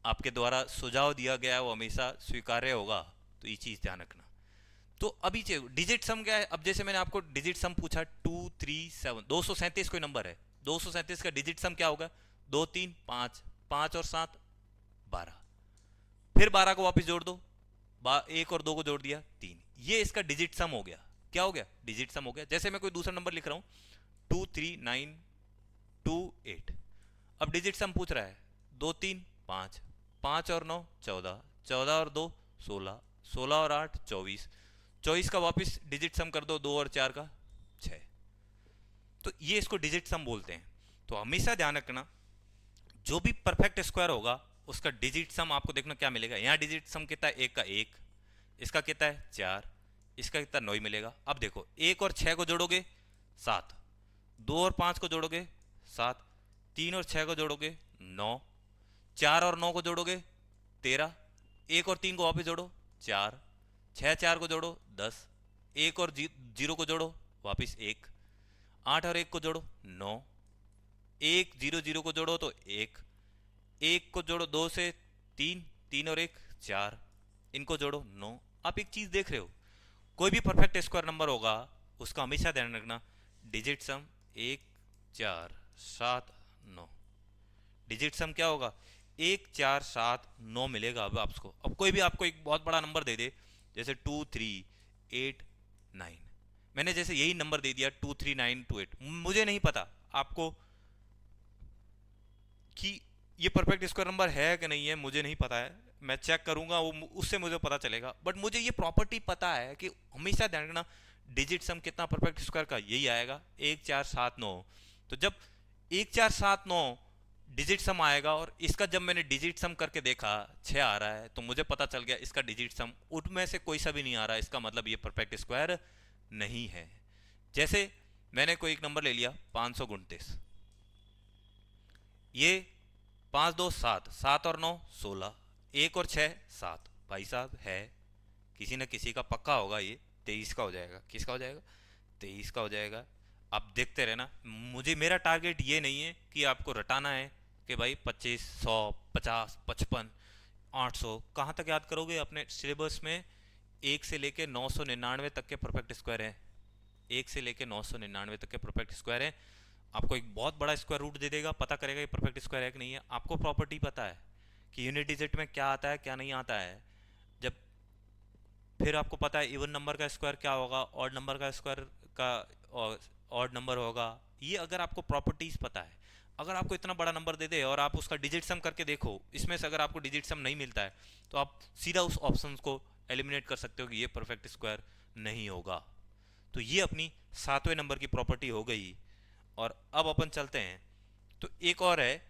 आपके द्वारा सुझाव दिया गया है वो हमेशा स्वीकार्य होगा, तो ये चीज़ ध्यान रखना। तो अभी डिजिट सम क्या है, अब जैसे मैंने आपको डिजिट सम पूछा 237, 237 कोई नंबर है, 237 का डिजिट सम क्या होगा, 2 3 5, 5 और 7 12, फिर 12 को वापस जोड़ दो, एक और दो को जोड़ दिया 3, ये इसका डिजिट सम हो गया। क्या हो गया, डिजिट सम हो गया। जैसे मैं कोई दूसरा नंबर लिख रहा हूं 23928, अब डिजिट सम पूछ रहा है 2 3 5, 5 और 9 14, 14 और 2 16, 16 और 8 24, 24 का वापस डिजिट सम कर दो, 2 और 4 का 6। तो ये इसको डिजिट सम बोलते हैं। तो हमेशा ध्यान रखना, जो भी परफेक्ट स्क्वायर होगा उसका डिजिट सम आपको देखना क्या मिलेगा। यहां डिजिट सम कितना है, एक का एक, इसका कितना है 4, इसका कितना 9 मिलेगा। अब देखो, 1 और 6 को जोड़ोगे 7, 2 और 5 को जोड़ोगे 7, 3 और 6 को जोड़ोगे 9, 4 और 9 को जोड़ोगे 13, 1 और 3 को वापस जोड़ो 4, 6 4 को जोड़ो 10, 1 और 0 को जोड़ो वापस 1, 8 और 1 को जोड़ो 9, 1 0 0 को जोड़ो तो 1, 1 को जोड़ो 2 से 3, 3 और 1 4, इनको जोड़ो 9। आप एक चीज देख रहे हो, कोई भी परफेक्ट स्क्वायर नंबर होगा उसका हमेशा ध्यान रखना, डिजिट सम 1 4 7 9, डिजिट सम क्या होगा 1 4 7 9 मिलेगा। अब आपको, अब कोई भी आपको एक बहुत बड़ा नंबर दे दे, जैसे 2 3 8 9, मैंने जैसे यही नंबर दे दिया 23928, मुझे नहीं पता आपको कि ये परफेक्ट स्क्वायर नंबर है कि नहीं है, मुझे नहीं पता है। मैं चेक करूंगा, वो उससे मुझे पता चलेगा। बट मुझे ये प्रॉपर्टी पता है कि हमेशा ध्यान रखना, डिजिट सम कितना परफेक्ट स्क्वायर का, यही आएगा 1479। तो जब 1479 डिजिट सम आएगा, और इसका जब मैंने डिजिट सम करके देखा 6 आ रहा है, तो मुझे पता चल गया इसका डिजिट सम उनमें से कोई सा भी नहीं आ रहा, इसका मतलब ये परफेक्ट स्क्वायर नहीं है। जैसे मैंने कोई एक नंबर ले लिया 529, ये 5 2 7, 7 और 9 16, 1 और 6 7, भाई साहब है, किसी न किसी का पक्का होगा, ये 23 का हो जाएगा। किसका हो जाएगा? 23 का हो जाएगा। आप देखते रहना, मुझे मेरा टारगेट ये नहीं है कि आपको रटाना है कि भाई 25 100 50 55 800, कहाँ तक याद करोगे? अपने सिलेबस में 1 से लेके 999 तक के परफेक्ट स्क्वायर हैं। 1 से लेके 999 तक के परफेक्ट स्क्वायर हैं। आपको एक बहुत बड़ा स्क्वायर रूट दे देगा, पता करेगा ये परफेक्ट स्क्वायर है कि नहीं है। आपको प्रॉपर्टी पता है कि यूनिट डिजिट में क्या आता है क्या नहीं आता है। जब फिर आपको पता है इवन नंबर का स्क्वायर क्या होगा, ऑड नंबर का स्क्वायर का ऑड नंबर होगा। ये अगर आपको प्रॉपर्टीज पता है, अगर आपको इतना बड़ा नंबर दे दे और आप उसका डिजिट सम करके देखो, इसमें से अगर आपको डिजिट सम नहीं मिलता है, तो आप सीधा उस ऑप्शन को एलिमिनेट कर सकते हो कि ये परफेक्ट स्क्वायर नहीं होगा। तो ये अपनी 7वें नंबर की प्रॉपर्टी हो गई। और अब अपन चलते हैं, तो एक और है,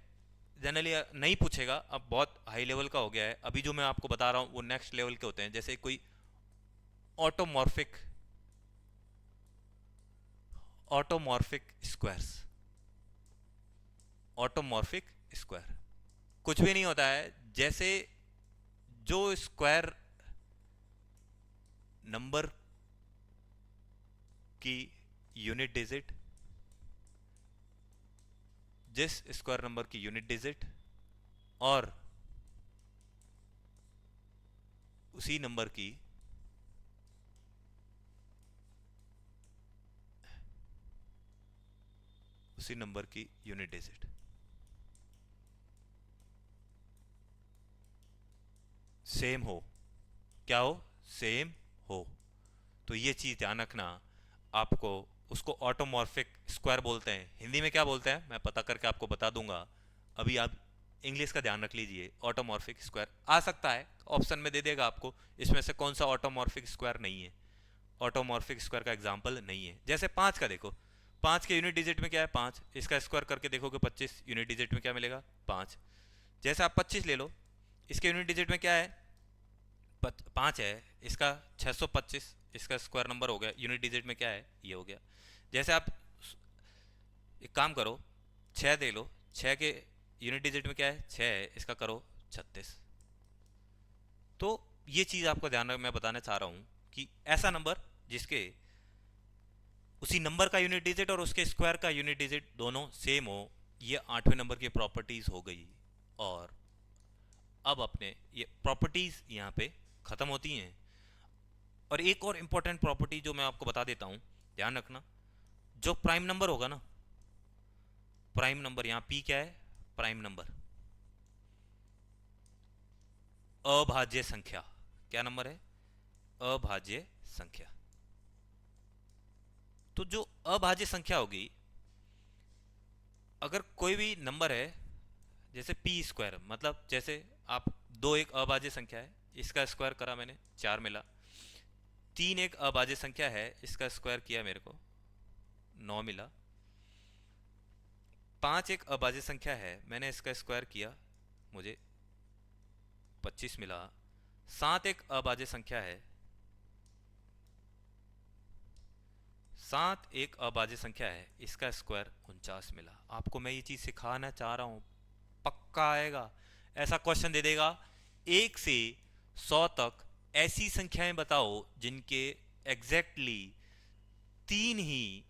जनरली नहीं पूछेगा, अब बहुत हाई लेवल का हो गया है। अभी जो मैं आपको बता रहा हूँ वो नेक्स्ट लेवल के होते हैं। जैसे कोई ऑटोमॉर्फिक ऑटोमॉर्फिक स्क्वायर्स। ऑटोमॉर्फिक स्क्वायर कुछ भी नहीं होता है, जैसे जो स्क्वायर नंबर की यूनिट डिजिट, जिस स्क्वायर नंबर की यूनिट डिजिट और उसी नंबर की यूनिट डिजिट सेम हो। क्या हो? सेम हो। तो ये चीज ध्यान रखना। आपको उसको ऑटोमॉर्फिक स्क्वायर बोलते हैं। हिंदी में क्या बोलते हैं मैं पता करके आपको बता दूंगा। अभी आप इंग्लिश का ध्यान रख लीजिए। ऑटोमॉर्फिक स्क्वायर आ सकता है, ऑप्शन में दे देगा आपको इसमें से कौन सा ऑटोमॉर्फिक स्क्वायर नहीं है। ऑटोमॉर्फिक स्क्वायर का एग्जांपल नहीं है। जैसे 5 का देखो, 5 के यूनिट डिजिट में क्या है? 5। इसका स्क्वायर करके देखोगे 25, यूनिट डिजिट में क्या मिलेगा? 5। जैसे आप 25 ले लो, इसके यूनिट डिजिट में क्या है? 5 है। इसका 625, इसका स्क्वायर नंबर हो गया, यूनिट डिजिट में क्या है? ये हो गया। जैसे आप एक काम करो, 6 दे लो, 6 के यूनिट डिजिट में क्या है? 6 है, इसका करो 36। तो ये चीज़ आपको ध्यान रख, मैं बताना चाह रहा हूँ कि ऐसा नंबर जिसके उसी नंबर का यूनिट डिजिट और उसके स्क्वायर का यूनिट डिजिट दोनों सेम हो, ये 8वें नंबर की प्रॉपर्टीज हो गई। और अब अपने ये प्रॉपर्टीज यहाँ पे ख़त्म होती हैं। और एक और इंपॉर्टेंट प्रॉपर्टी जो मैं आपको बता देता हूँ, ध्यान रखना। जो प्राइम नंबर होगा ना, प्राइम नंबर, यहाँ पी क्या है? प्राइम नंबर, अभाज्य संख्या। क्या नंबर है? अभाज्य संख्या। तो जो अभाज्य संख्या होगी, अगर कोई भी नंबर है, जैसे पी स्क्वायर, मतलब जैसे आप दो एक अभाज्य संख्या है, इसका स्क्वायर करा मैंने 4 मिला। 3 एक अभाज्य संख्या है, इसका स्क्वायर किया मेरे को 9 मिला। 5 एक अभाज्य संख्या है, मैंने इसका स्क्वायर किया, मुझे 25 मिला। 7 एक अभाज्य संख्या है, 7 एक अभाज्य संख्या है, इसका स्क्वायर 49 मिला। आपको मैं ये चीज़ सिखाना चाह रहा हूँ, पक्का आएगा। ऐसा क्वेश्चन दे देगा 1 से 100 तक ऐसी संख्याएं बताओ जिनके एग्जैक्टली 3 ही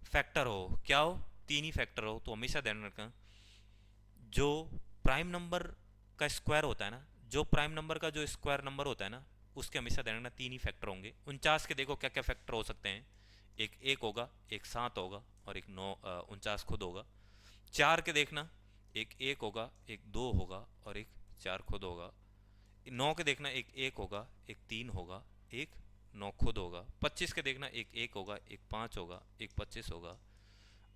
फैक्टर हो। क्या हो? 3 ही फैक्टर हो। तो हमेशा ध्यान रखना, जो प्राइम नंबर का स्क्वायर होता है ना, जो प्राइम नंबर का जो स्क्वायर नंबर होता है ना, उसके हमेशा ध्यान रखना 3 ही फैक्टर होंगे। 49 के देखो क्या क्या फैक्टर हो सकते हैं। एक 1 होगा, एक 7 होगा, और एक 9 49 खुद होगा। 4 के देखना, एक 1 होगा, एक 2 होगा, और एक 4 खुद होगा। 9 के देखना, एक 1 होगा, एक 3 होगा, एक 9 खुद होगा, 25 के देखना, एक 1 होगा, एक 5 होगा, एक 25 होगा।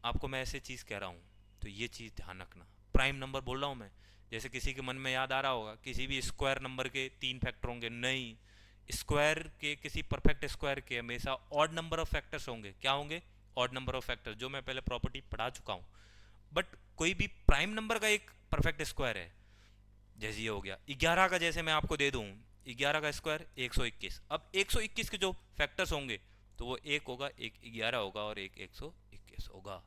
आपको मैं ऐसे चीज़ कह रहा हूँ, तो ये चीज़ ध्यान रखना। प्राइम नंबर बोल रहा हूँ मैं, जैसे किसी के मन में याद आ रहा होगा किसी भी स्क्वायर नंबर के 3 फैक्टर होंगे, नहीं। स्क्वायर के, किसी परफेक्ट स्क्वायर के हमेशा ऑड नंबर ऑफ फैक्टर्स होंगे। क्या होंगे? ऑड नंबर ऑफ फैक्टर्स, जो मैं पहले प्रॉपर्टी पढ़ा चुका हूँ। बट कोई भी प्राइम नंबर का एक परफेक्ट स्क्वायर है, जैसे ये हो गया 11 का, जैसे मैं आपको दे दूं 11 का स्क्वायर 121। अब 121 के जो फैक्टर्स होंगे, तो वो एक होगा, एक 11 होगा और एक 121 होगा।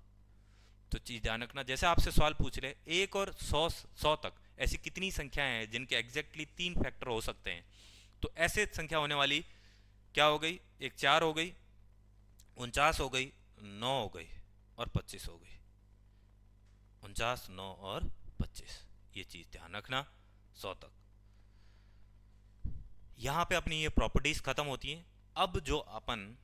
तो चीज ध्यान रखना, जैसे आपसे सवाल पूछ रहे एक और 100 तक ऐसी कितनी संख्याएं हैं जिनके एग्जैक्टली 3 फैक्टर हो सकते हैं, तो ऐसे संख्या होने वाली क्या हो गई? एक 4 हो गई, 49 हो गई, 9 हो गई और 25 हो गई। 49, 9 और 25, ये चीज ध्यान रखना। 100 तक यहाँ पे अपनी ये प्रॉपर्टीज खत्म होती हैं। अब जो अपन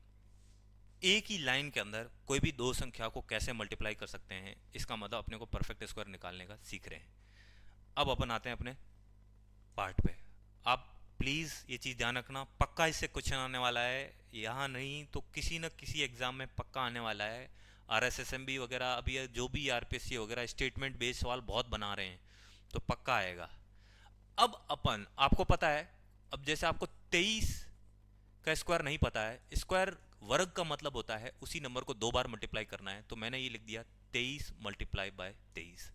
एक ही लाइन के अंदर कोई भी दो संख्या को कैसे मल्टीप्लाई कर सकते हैं, इसका मतलब अपने को परफेक्ट स्क्वायर निकालने का सीख रहे हैं। अब अपन आते हैं अपने पार्ट पे। आप प्लीज़ ये चीज़ ध्यान रखना, पक्का इससे क्वेश्चन आने वाला है, यहाँ नहीं तो किसी न किसी एग्जाम में पक्का आने वाला है। RSSMB वगैरह, अभी जो भी RPSC वगैरह स्टेटमेंट बेस्ड सवाल बहुत बना रहे हैं, तो पक्का आएगा। अब अपन, आपको पता है, अब जैसे आपको 23 का स्क्वायर नहीं पता है, स्क्वायर वर्ग का मतलब होता है उसी नंबर को 2 बार मल्टीप्लाई करना है, तो मैंने ये लिख दिया 23 मल्टीप्लाई बाय 23।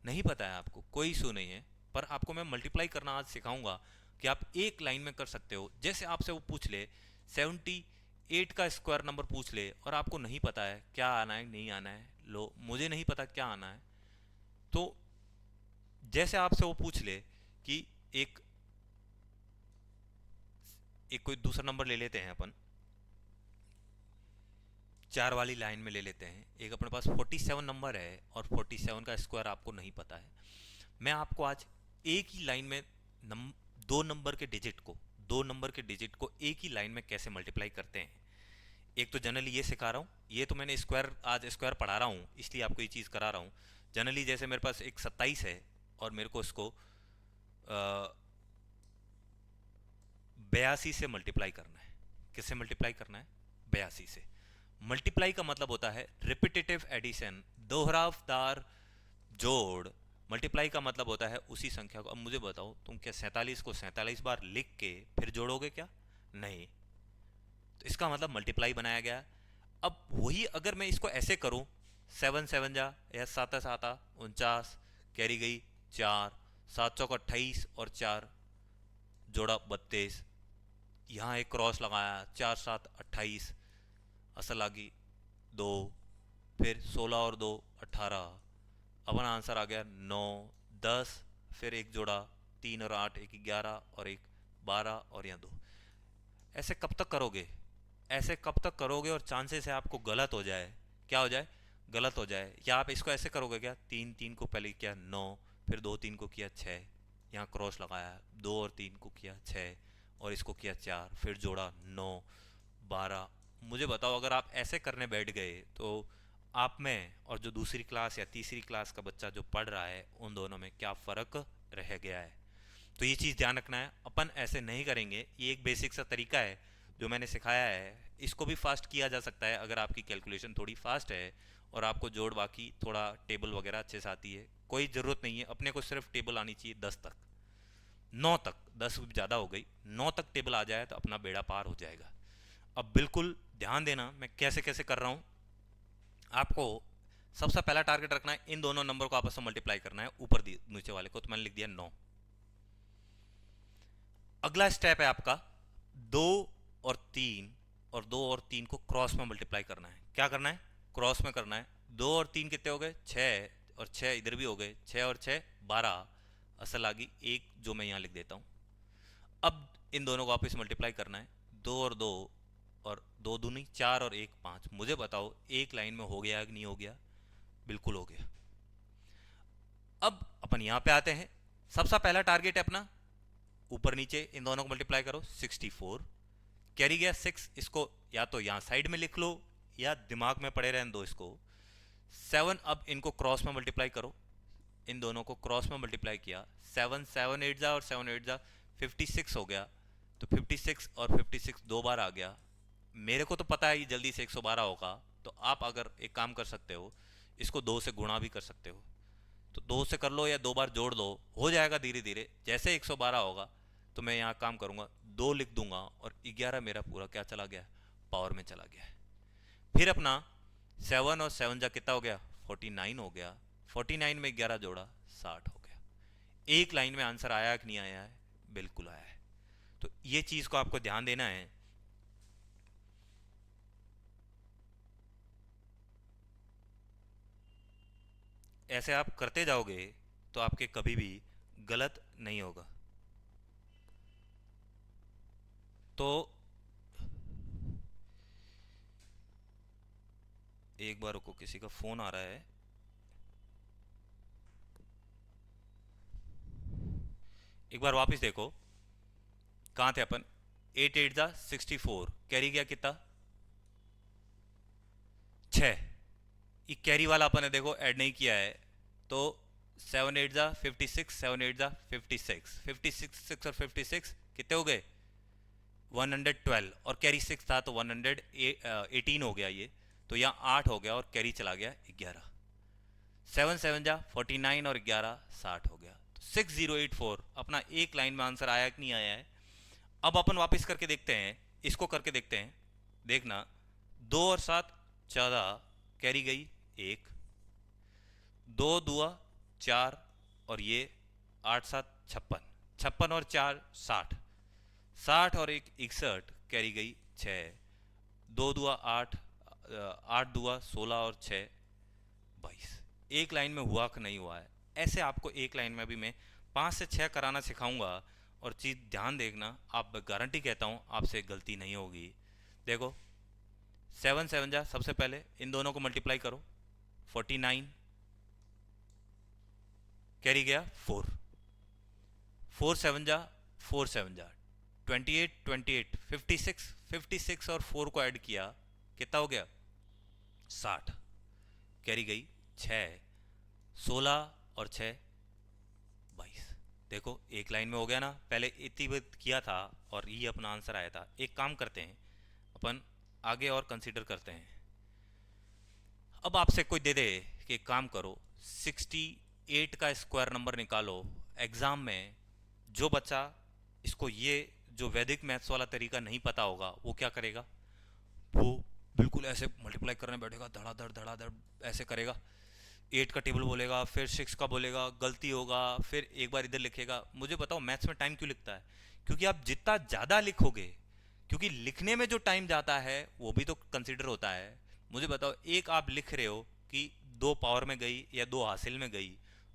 नहीं पता है आपको, कोई इशू नहीं है, पर आपको मैं मल्टीप्लाई करना आज सिखाऊंगा कि आप एक लाइन में कर सकते हो। जैसे आपसे वो पूछ ले 78 का स्क्वायर नंबर पूछ ले और आपको नहीं पता है क्या आना है, नहीं आना है, लो मुझे नहीं पता क्या आना है, तो जैसे आपसे वो पूछ ले कि एक एक कोई दूसरा नंबर ले लेते हैं अपन, 4 वाली लाइन में ले लेते हैं, एक अपने पास 47 नंबर है और 47 का स्क्वायर आपको नहीं पता है। मैं आपको आज एक ही लाइन में दो नंबर के डिजिट को, एक ही लाइन में कैसे मल्टीप्लाई करते हैं, एक तो जनरली ये सिखा रहा हूँ। ये तो मैंने स्क्वायर, आज स्क्वायर पढ़ा रहा हूँ इसलिए आपको ये चीज़ करा रहा हूँ। जनरली जैसे मेरे पास एक 27 है और मेरे को इसको 82 से मल्टीप्लाई करना है। किससे मल्टीप्लाई करना है? 82 से। मल्टीप्लाई का मतलब होता है रिपीटेटिव एडिशन, दोहरावदार जोड़। मल्टीप्लाई का मतलब होता है उसी संख्या को, अब मुझे बताओ तुम क्या 47 को 47 बार लिख के फिर जोड़ोगे क्या? नहीं। तो इसका मतलब मल्टीप्लाई बनाया गया। अब वही अगर मैं इसको ऐसे करूं, 7 7 जा या 7 7 49, कैरी गई 4, 7 चौक 28 और 4 जोड़ा 32, यहाँ एक क्रॉस लगाया, 4 7 28, असल आ गई 2, फिर 16 और 2 18, अपना आंसर आ गया 9 10, फिर एक जोड़ा 3 और 8, एक 11 और एक 12 और यहाँ 2। ऐसे कब तक करोगे? ऐसे कब तक करोगे और चांसेस है आपको गलत हो जाए। क्या हो जाए? गलत हो जाए। या आप इसको ऐसे करोगे क्या, 3 3 को पहले किया 9, फिर 2 3 को किया 6, यहाँ क्रॉस लगाया, 2 और 3 को किया 6 और इसको किया 4, फिर जोड़ा 9 12। मुझे बताओ अगर आप ऐसे करने बैठ गए तो आप में और जो दूसरी क्लास या तीसरी क्लास का बच्चा जो पढ़ रहा है, उन दोनों में क्या फ़र्क रह गया है? तो ये चीज़ ध्यान रखना है, अपन ऐसे नहीं करेंगे। ये एक बेसिक सा तरीका है जो मैंने सिखाया है, इसको भी फास्ट किया जा सकता है अगर आपकी कैलकुलेशन थोड़ी फास्ट है और आपको जोड़ बाकी थोड़ा टेबल वगैरह अच्छे से आती है। कोई ज़रूरत नहीं है, अपने को सिर्फ टेबल आनी चाहिए 10 तक, 9 तक, 10 भी ज़्यादा हो गई, 9 तक टेबल आ जाए तो अपना बेड़ा पार हो जाएगा। अब बिल्कुल ध्यान देना मैं कैसे कैसे कर रहा हूँ। आपको सबसे पहला टारगेट रखना है, इन दोनों नंबर को आपस में मल्टीप्लाई करना है, ऊपर नीचे वाले को, तो मैंने लिख दिया 9। अगला स्टेप है आपका 2 और 3, और 2 और 3 को क्रॉस में मल्टीप्लाई करना है। क्या करना है? क्रॉस में करना है। 2 और 3 कितने हो गए? 6, और 6 इधर भी हो गए, 6 और 6 12, असल आ गई एक, जो मैं यहाँ लिख देता हूँ। अब इन दोनों को वापस मल्टीप्लाई करना है, 2 और 2, और 2 दूनी 4 और 1 5। मुझे बताओ एक लाइन में हो गया कि नहीं हो गया? बिल्कुल हो गया। अब अपन यहाँ पे आते हैं, सबसे पहला टारगेट है अपना ऊपर नीचे इन दोनों को मल्टीप्लाई करो, 64 कैरी गया 6, इसको या तो यहाँ साइड में लिख लो या दिमाग में पड़े रहने दो इसको। 7, अब इनको क्रॉस में मल्टीप्लाई करो, इन दोनों को क्रॉस में मल्टीप्लाई किया, 7 7 8 जा और 7 8 जा 56 हो गया, तो 56 और 56 दो बार आ गया। मेरे को तो पता है ये जल्दी से 112 होगा, तो आप अगर एक काम कर सकते हो, इसको दो से गुणा भी कर सकते हो। तो दो से कर लो या दो बार जोड़ लो, हो जाएगा धीरे धीरे। जैसे 112 होगा तो मैं यहाँ काम करूँगा, दो लिख दूंगा और 11 मेरा पूरा क्या चला गया, पावर में चला गया। फिर अपना 7 और 7 जा कितना हो गया, 49 हो गया। 49 में 11 जोड़ा 60 हो गया। एक लाइन में आंसर आया कि नहीं आया है, बिल्कुल आया है। तो ये चीज को आपको ध्यान देना है। ऐसे आप करते जाओगे तो आपके कभी भी गलत नहीं होगा। तो एक बार रुको, किसी का फोन आ रहा है। एक बार वापस देखो, कहाँ थे अपन। 8 8 जा 64, कैरी गया कितना, 6। ये कैरी वाला अपन ने देखो ऐड नहीं किया है, तो 7 8 जा 56, 7 8 जा 56, 56 और 56 कितने हो गए, 112। और कैरी 6 था तो 118 हो गया ये। तो यहाँ 8 हो गया और कैरी चला गया 11। 7 7 जा 49 और 11 60 हो गया। तो 6084 अपना एक लाइन में आंसर आया कि नहीं आया है। अब अपन वापस करके देखते हैं, इसको करके देखते हैं। देखना, 2 और 7 14, कैरी गई 1, 2 दुआ 4, और ये 8 7 56, 56 और 4 60, 60 और 1 61, कैरी गई 6, 2 दुआ 8, 8 दुआ 16 और 6 22। एक लाइन में हुआ कि नहीं हुआ है। ऐसे आपको एक लाइन में भी मैं 5 से 6 कराना सिखाऊंगा। और चीज़ ध्यान देखना, आप गारंटी कहता हूँ आपसे गलती नहीं होगी। देखो, 7 7 जा सबसे पहले इन दोनों को मल्टीप्लाई करो, 49, कैरी गया 4, 4 7 जा 28 28, 56, 56 और 4 को ऐड किया कितना हो गया, 60, कैरी गई 6, 16 और 6 22। देखो एक लाइन में हो गया ना, पहले इतनी बात किया था और ये अपना आंसर आया था। एक काम करते हैं अपन, आगे और कंसीडर करते हैं। अब आपसे कोई दे दे कि एक काम करो, 68 का स्क्वायर नंबर निकालो एग्जाम में, जो बच्चा इसको ये जो वैदिक मैथ्स वाला तरीका नहीं पता होगा वो क्या करेगा, वो बिल्कुल ऐसे मल्टीप्लाई करने बैठेगा, धड़ाधड़ धड़ाधड़ ऐसे करेगा। 8 का टेबल बोलेगा, फिर 6 का बोलेगा, गलती होगा, फिर एक बार इधर लिखेगा। मुझे बताओ मैथ्स में टाइम क्यों लिखता है, क्योंकि आप जितना ज़्यादा लिखोगे, क्योंकि लिखने में जो टाइम जाता है वो भी तो कंसिडर होता है। मुझे बताओ, एक आप लिख रहे हो कि 2 पावर में गई या 2 हासिल में गई,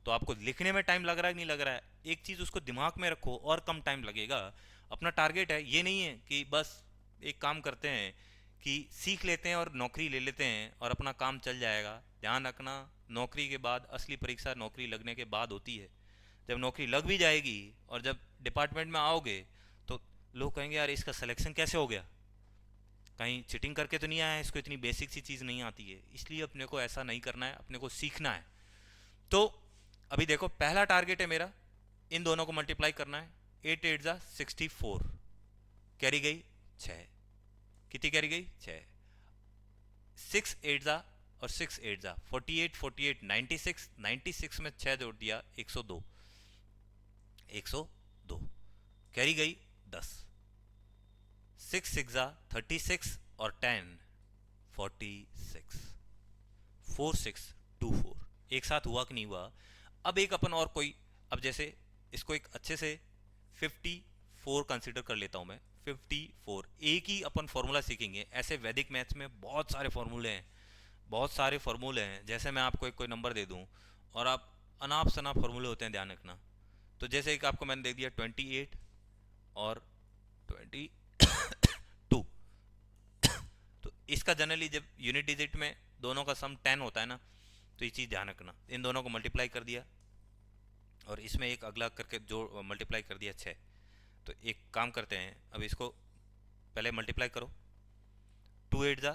तो आपको लिखने में टाइम लग रहा है कि नहीं लग रहा है। एक चीज़ उसको दिमाग में रखो, और कम टाइम लगेगा। अपना टारगेट है, ये नहीं है कि बस एक काम करते हैं कि सीख लेते हैं और नौकरी ले लेते हैं और अपना काम चल जाएगा। ध्यान रखना, नौकरी के बाद असली परीक्षा नौकरी लगने के बाद होती है। जब नौकरी लग भी जाएगी और जब डिपार्टमेंट में आओगे तो लोग कहेंगे यार इसका सिलेक्शन कैसे हो गया, कहीं चीटिंग करके तो नहीं आया है, इसको इतनी बेसिक सी चीज़ नहीं आती है। इसलिए अपने को ऐसा नहीं करना है, अपने को सीखना है। तो अभी देखो, पहला टारगेट है मेरा, इन दोनों को मल्टीप्लाई करना है। 8 8 जा 64, कैरी गई 6, कितनी कैरी गई 6, 6 8 जा और 6 8 जा 48 48, 96, 96 में 6 जोड़ दिया 102, 102, कैरी गई 10, 6 6 जा 36 और 10 46, 4624। एक साथ हुआ कि नहीं हुआ। अब एक अपन और कोई, अब जैसे इसको एक अच्छे से 54 कंसिडर कर लेता हूं मैं। 54 एक ही अपन फॉर्मूला सीखेंगे। ऐसे वैदिक मैथ्स में बहुत सारे फॉर्मूले हैं, बहुत सारे फॉर्मूले हैं। जैसे मैं आपको एक कोई नंबर दे दूं और आप अनाप शनाप फॉर्मूले होते हैं, ध्यान रखना। तो जैसे एक आपको मैंने दे दिया 28 और 22, तो इसका जनरली जब यूनिट डिजिट में दोनों का सम 10 होता है ना, तो ये चीज़ ध्यान रखना। इन दोनों को मल्टीप्लाई कर दिया और इसमें एक अगला करके जो मल्टीप्लाई कर दिया 6। तो एक काम करते हैं, अब इसको पहले मल्टीप्लाई करो। 2 8 जा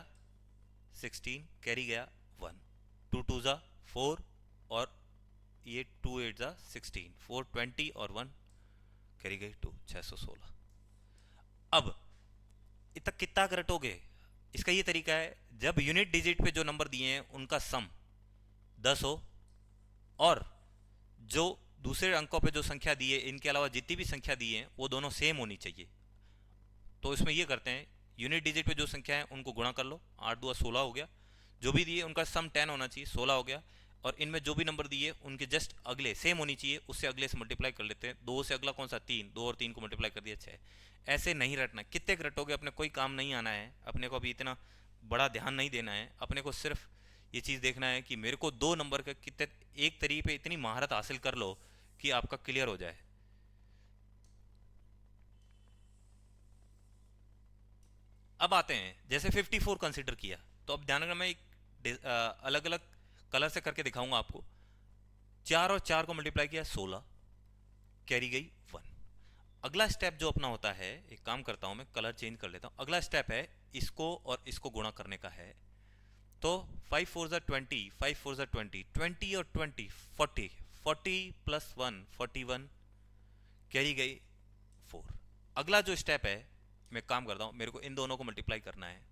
16, कैरी गया 1, 2 2 जा 4, और ये 2 8 जा 16, 420 और 1 कैरी गई 2, 616। अब इतना कितना रटोगे? इसका ये तरीका है, जब यूनिट डिजिट पे जो नंबर दिए हैं उनका सम 10 हो, और जो दूसरे अंकों पे जो संख्या दी है इनके अलावा जितनी भी संख्या दी है वो दोनों सेम होनी चाहिए। तो इसमें ये करते हैं, यूनिट डिजिट पे जो संख्या है उनको गुणा कर लो, 8 2 16 हो गया। जो भी दिए उनका सम 10 होना चाहिए, 16 हो गया। और इनमें जो भी नंबर दिए उनके जस्ट अगले सेम होनी चाहिए, उससे अगले से मल्टीप्लाई कर लेते हैं। 2 से अगला कौन सा? 3, 2 और 3 को मल्टीप्लाई कर दिया 6। ऐसे नहीं रटना, कितने रटोगे, अपने कोई काम नहीं आना है, अपने को अभी इतना बड़ा ध्यान नहीं देना है। अपने को सिर्फ ये चीज़ देखना है कि मेरे को दो नंबर का कितने, एक तरीके पे इतनी महारत हासिल कर लो कि आपका क्लियर हो जाए। अब आते हैं, जैसे 54 कंसिडर किया, तो अब ध्यान रखना, मैं एक अलग अलग कलर से करके दिखाऊंगा आपको। 4 और 4 को मल्टीप्लाई किया 16, कैरी गई 1। अगला स्टेप जो अपना होता है, एक काम करता हूं मैं, कलर चेंज कर लेता हूं। अगला स्टेप है इसको और इसको गुणा करने का है। तो 5 4 ज़ा 20, 5 4 ज़ा 20, 20 और 20 40, 40 प्लस 1 41, कैरी गई 4। अगला जो स्टेप है, मैं काम करता हूं, मेरे को इन दोनों को मल्टीप्लाई करना है।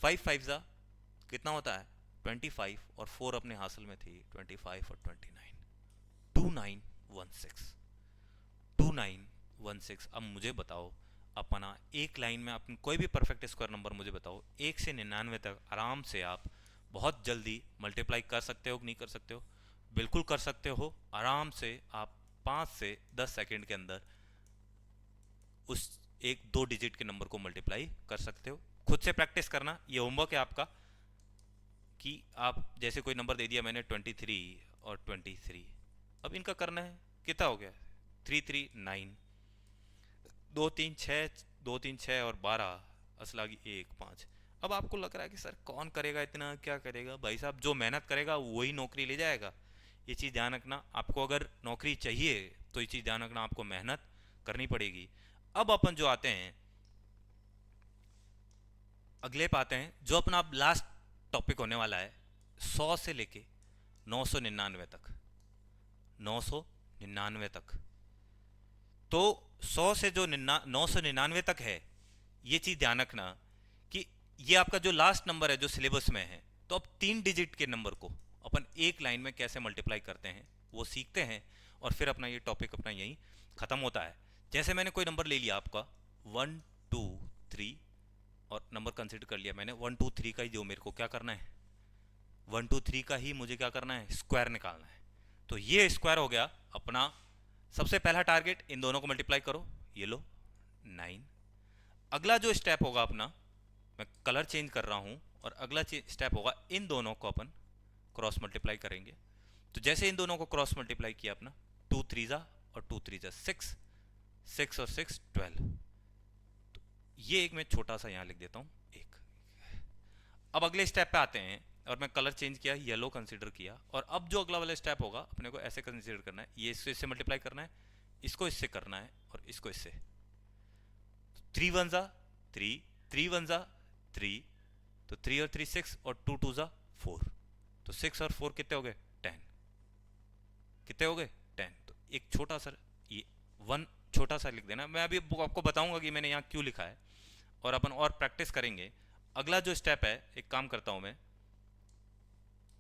5 5 ज़ा कितना होता है? 25, और 4 अपने हासिल में थी 25 और 29, 2916, 2916। अब मुझे बताओ, अपना एक लाइन में अपन कोई भी परफेक्ट स्क्वायर नंबर मुझे बताओ, 1 से 99 तक आराम से आप बहुत जल्दी मल्टीप्लाई कर सकते हो कि नहीं कर सकते हो? बिल्कुल कर सकते हो, आराम से आप 5 से 10 सेकंड के अंदर उस एक दो डिजिट के नंबर को मल्टीप्लाई कर सकते हो। खुद से प्रैक्टिस करना, ये होमवर्क है आपका, कि आप जैसे कोई नंबर दे दिया मैंने 23 और 23, अब इनका करना है। कितना हो गया? 3 3 9, 2 3 6, 2 3 6 और 12, असलागी 1 5। अब आपको लग रहा है कि सर कौन करेगा इतना, क्या करेगा? भाई साहब, जो मेहनत करेगा वही नौकरी ले जाएगा। ये चीज़ ध्यान रखना, आपको अगर नौकरी चाहिए तो ये चीज़ ध्यान रखना, आपको मेहनत करनी पड़ेगी। अब अपन जो आते हैं अगले पे आते हैं, जो अपना अब लास्ट टॉपिक होने वाला है, 100 से लेके 999 तक, 999 तक। तो 100 से जो 999 तक है, ये चीज़ ध्यान रखना कि ये आपका जो लास्ट नंबर है जो सिलेबस में है। तो अब 3 डिजिट के नंबर को अपन एक लाइन में कैसे मल्टीप्लाई करते हैं वो सीखते हैं, और फिर अपना ये टॉपिक अपना यहीं ख़त्म होता है। जैसे मैंने कोई नंबर ले लिया आपका 1 2 3, और नंबर कंसिडर कर लिया मैंने 1 2 3 का ही, जो मेरे को क्या करना है 1 2 3 का ही मुझे क्या करना है, स्क्वायर निकालना है। तो ये स्क्वायर हो गया अपना सबसे पहला टारगेट। इन दोनों को मल्टीप्लाई करो, ये लो 9। अगला जो स्टेप होगा अपना, मैं कलर चेंज कर रहा हूं, और अगला स्टेप होगा इन दोनों को अपन क्रॉस मल्टीप्लाई करेंगे। तो जैसे इन दोनों को क्रॉस मल्टीप्लाई किया अपना, 2 3 और 2 3 6, 6 और 6 12। तो ये एक मैं छोटा सा यहां लिख देता हूं, एक। अब अगले स्टेप पे आते हैं, और मैं कलर चेंज किया, येलो कंसीडर किया। और अब जो अगला वाला स्टेप होगा अपने को ऐसे कंसीडर करना है, ये इससे मल्टीप्लाई करना है, इसको इससे करना है, और इसको इससे। 3 1 ज़ा 3, 3 1 ज़ा 3, तो 3 और 3 6, और 2 2 ज़ा 4। तो 6 और 4 कितने हो गए? 10। कितने हो गए? 10। तो एक छोटा सा ये 1 छोटा सा लिख देना। मैं अभी आपको बताऊंगा कि मैंने यहाँ क्यों लिखा है, और अपन और प्रैक्टिस करेंगे। अगला जो स्टेप है, एक काम करता हूँ मैं,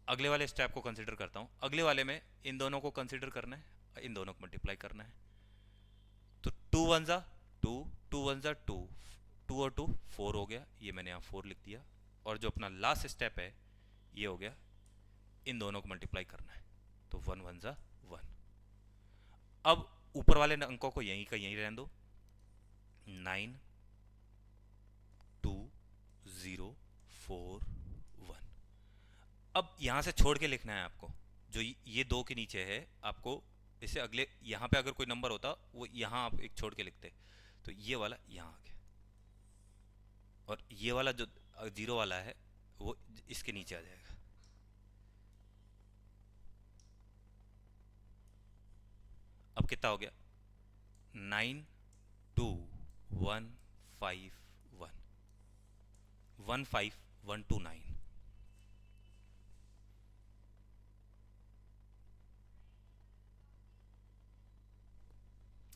अगले वाले स्टेप को कंसिडर करता हूँ। अगले वाले में इन दोनों को कंसिडर करना है, इन दोनों को मल्टीप्लाई करना है। तो 2 1 ज़ा 2, 2 1 ज़ा 2, 2 और 2 4 हो गया, ये मैंने यहाँ 4 लिख दिया। और जो अपना लास्ट स्टेप है ये हो गया, इन दोनों को मल्टीप्लाई करना है। तो 1 1 ज़ा 1। अब ऊपर वाले अंकों को यहीं का यहीं रहने दो, 9 2 0 4 1। अब यहां से छोड़ के लिखना है आपको, जो ये दो के नीचे है आपको। इससे अगले यहां पे अगर कोई नंबर होता वो यहां आप एक छोड़ के लिखते, तो ये वाला यहां आ गया, और ये वाला जो जीरो वाला है वो इसके नीचे आ जाएगा। अब कितना हो गया? 9 2 1 5 1, 15129,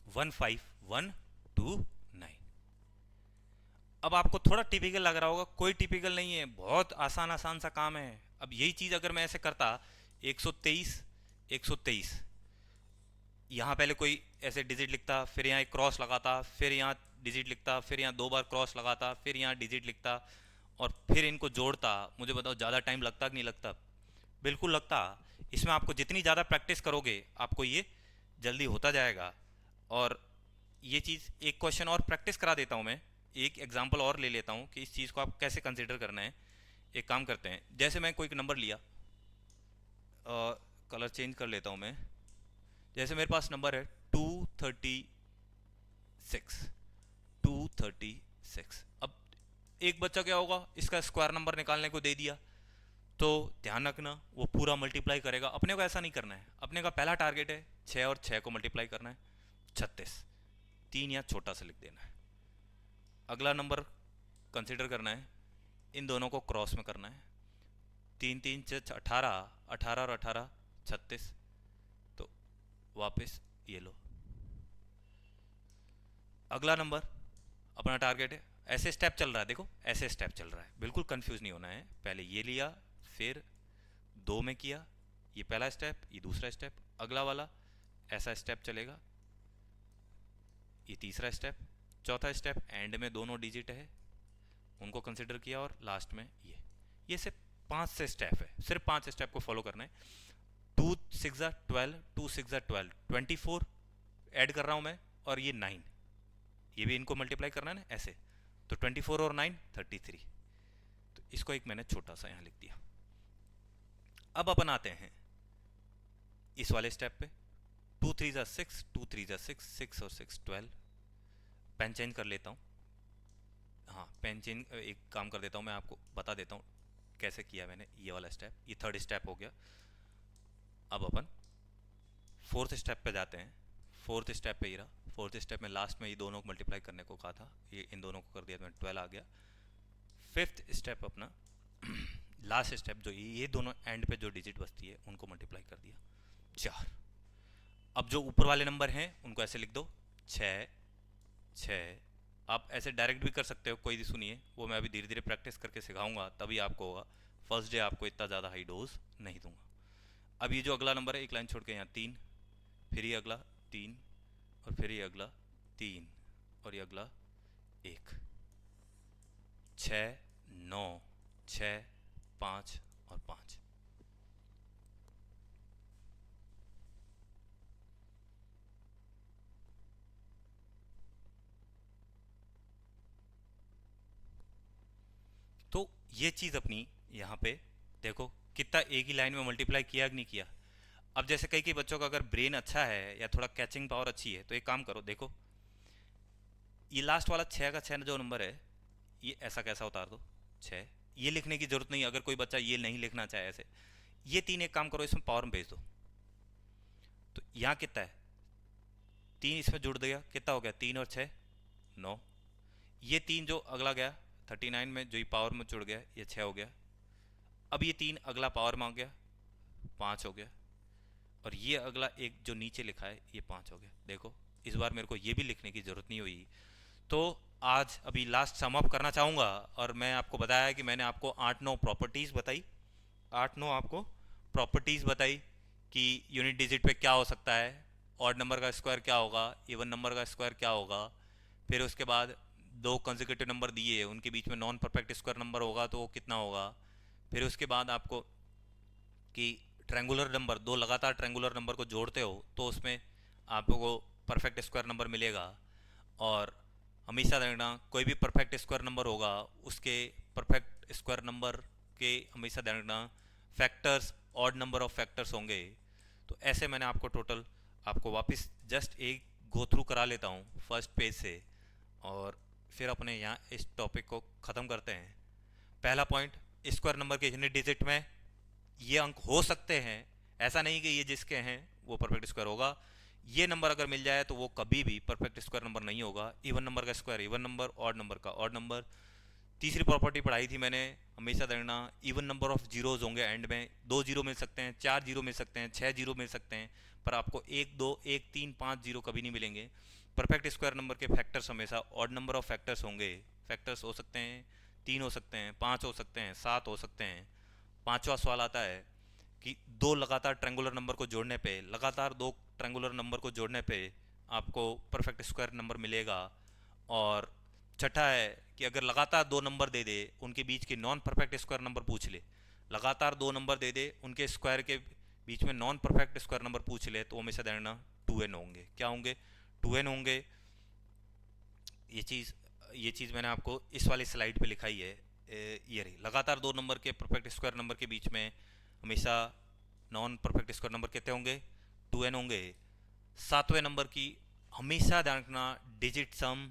15129। अब आपको थोड़ा टिपिकल लग रहा होगा, कोई टिपिकल नहीं है, बहुत आसान आसान सा काम है। अब यही चीज़ अगर मैं ऐसे करता, 123, 123, यहाँ पहले कोई ऐसे डिजिट लिखता, फिर यहाँ एक क्रॉस लगाता, फिर यहाँ डिजिट लिखता, फिर यहाँ दो बार क्रॉस लगाता, फिर यहाँ डिजिट लिखता, और फिर इनको जोड़ता, मुझे बताओ ज़्यादा टाइम लगता कि नहीं लगता? बिल्कुल लगता। इसमें आपको जितनी ज़्यादा प्रैक्टिस करोगे आपको ये जल्दी होता जाएगा। और ये चीज़, एक क्वेश्चन और प्रैक्टिस करा देता हूँ मैं, एक एग्जांपल और ले लेता हूँ कि इस चीज़ को आप कैसे कंसिडर करना है। एक काम करते हैं, जैसे मैं कोई नंबर लिया, कलर चेंज कर लेता हूँ मैं। जैसे मेरे पास नंबर है 236, 236। अब एक बच्चा क्या होगा, इसका स्क्वायर नंबर निकालने को दे दिया, तो ध्यान रखना वो पूरा मल्टीप्लाई करेगा। अपने को ऐसा नहीं करना है, अपने का पहला टारगेट है 6 और 6 को मल्टीप्लाई करना है, 36। 3 यहाँ छोटा सा लिख देना है। अगला नंबर कंसिडर करना है, इन दोनों को क्रॉस में करना है। 3 3 6 18, 18 और 18 36। तो वापस ये लो। अगला नंबर अपना टारगेट है, ऐसे स्टेप चल रहा है, देखो ऐसे स्टेप चल रहा है, बिल्कुल कंफ्यूज नहीं होना है। पहले ये लिया, फिर दो में किया, ये पहला स्टेप, ये दूसरा स्टेप, अगला वाला ऐसा स्टेप चलेगा, ये तीसरा स्टेप, चौथा स्टेप एंड में दोनों डिजिट है उनको कंसिडर किया, और लास्ट में ये सिर्फ 5 से स्टेप है, सिर्फ 5 स्टेप को फॉलो करना है। 2 6 12, 2 6 12, 24 ऐड कर रहा हूँ मैं, और ये 9, ये भी इनको मल्टीप्लाई करना है ना ऐसे, तो 24 और 9 33। तो इसको एक मैंने छोटा सा यहाँ लिख दिया। अब अपन आते हैं इस वाले स्टेप पे, 2 3 6, 2 3 6, 6 और 6 12। पेन चेंज कर लेता हूँ, हाँ पेन चेंज, एक काम कर देता हूँ मैं, आपको बता देता हूँ कैसे किया मैंने ये वाला स्टेप। ये थर्ड स्टेप हो गया। अब अपन फोर्थ स्टेप पे जाते हैं। फोर्थ स्टेप पे ही रहा, फोर्थ स्टेप में लास्ट में ये दोनों को मल्टीप्लाई करने को कहा था, ये इन दोनों को कर दिया तो 12 आ गया। फिफ्थ स्टेप अपना लास्ट स्टेप, जो ये दोनों एंड पे जो डिजिट बचती है उनको मल्टीप्लाई कर दिया, 4। अब जो ऊपर वाले नंबर हैं उनको ऐसे लिख दो, 6 6। आप ऐसे डायरेक्ट भी कर सकते हो, कोई सुनिए, वो मैं अभी धीरे धीरे प्रैक्टिस करके सिखाऊंगा, तभी आपको होगा। फर्स्ट डे आपको इतना ज़्यादा हाई डोज नहीं दूंगा। अब ये जो अगला नंबर है, एक लाइन छोड़ के यहाँ 3, फिर ये अगला 3, और फिर ये अगला 3, और ये अगला 1, 6 9 6 5 और 5। तो ये चीज़ अपनी यहाँ पे देखो, कितना एक ही लाइन में मल्टीप्लाई किया कि नहीं किया। अब जैसे कई कई बच्चों का अगर ब्रेन अच्छा है या थोड़ा कैचिंग पावर अच्छी है, तो एक काम करो, देखो ये लास्ट वाला 6 का 6 जो नंबर है, ये ऐसा कैसा उतार दो 6। ये लिखने की जरूरत नहीं, अगर कोई बच्चा ये नहीं लिखना चाहे ऐसे, ये 3 एक काम करो इसमें पावर में भेज दो। तो यहाँ कितना है, 3 इसमें जुड़ दिया, कितना हो गया, 3 और 6 9। ये 3 जो अगला गया 39 में, जो ये पावर में जुड़ गया, ये 6 हो गया। अब ये 3 अगला पावर में आ गया, 5 हो गया। और ये अगला एक जो नीचे लिखा है, ये 5 हो गया। देखो इस बार मेरे को ये भी लिखने की ज़रूरत नहीं हुई। तो आज अभी लास्ट सम अप करना चाहूँगा, और मैं आपको बताया कि मैंने आपको 8-9 प्रॉपर्टीज़ बताई, 8-9 आपको प्रॉपर्टीज़ बताई कि यूनिट डिजिट पे क्या हो सकता है, ऑड नंबर का स्क्वायर क्या होगा, इवन नंबर का स्क्वायर क्या होगा। फिर उसके बाद दो कंसेक्यूटिव नंबर दिए, उनके बीच में नॉन परफेक्ट स्क्वायर नंबर होगा तो वो कितना होगा। फिर उसके बाद आपको कि ट्रेंगुलर नंबर, दो लगातार ट्रेंगुलर नंबर को जोड़ते हो तो उसमें आपको परफेक्ट स्क्वायर नंबर मिलेगा। और हमेशा देखना कोई भी परफेक्ट स्क्वायर नंबर होगा, उसके परफेक्ट स्क्वायर नंबर के हमेशा देखना factors odd number of factors होंगे। तो ऐसे मैंने आपको टोटल, आपको वापस जस्ट एक गो थ्रू करा लेता हूँ फर्स्ट पेज से, और फिर अपने यहाँ इस टॉपिक को ख़त्म करते हैं। पहला पॉइंट, स्क्वायर नंबर के यूनिट डिजिट में ये अंक हो सकते हैं, ऐसा नहीं कि ये जिसके हैं वो परफेक्ट स्क्वायर होगा। ये नंबर अगर मिल जाए तो वो कभी भी परफेक्ट स्क्वायर नंबर नहीं होगा। इवन नंबर का square even number, odd number का ऑड नंबर। तीसरी प्रॉपर्टी पढ़ाई थी मैंने, हमेशा देखना इवन नंबर ऑफ जीरोज होंगे एंड में, 2 जीरो मिल सकते हैं, 4 जीरो मिल सकते हैं, 6 जीरो मिल सकते हैं, पर आपको 1 2 1 3 5 जीरो कभी नहीं मिलेंगे। परफेक्ट स्क्वायर नंबर के फैक्टर्स हमेशा ऑड नंबर ऑफ फैक्टर्स होंगे। फैक्टर्स हो सकते हैं 3 हो सकते हैं, 5 हो सकते हैं, 7 हो सकते हैं। पांचवा सवाल आता है कि दो लगातार ट्रायंगुलर नंबर को जोड़ने पे, लगातार दो ट्रायंगुलर नंबर को जोड़ने पे आपको परफेक्ट स्क्वायर नंबर मिलेगा। और छठा है कि अगर लगातार दो नंबर दे दे, उनके बीच के नॉन परफेक्ट स्क्वायर नंबर पूछ ले। लगातार दो नंबर दे दे, उनके स्क्वायर के बीच में नॉन परफेक्ट स्क्वायर नंबर पूछ ले, तो हमेशा देखना 2n होंगे। क्या होंगे? 2n होंगे। ये चीज़ ये चीज़ मैंने आपको इस वाली स्लाइड पे लिखाई है। ये रही, लगातार दो नंबर के परफेक्ट स्क्वायर नंबर के बीच में हमेशा नॉन परफेक्ट स्क्वायर नंबर कितने होंगे? 2n होंगे। सातवें नंबर की हमेशा ध्यान रखना, डिजिट सम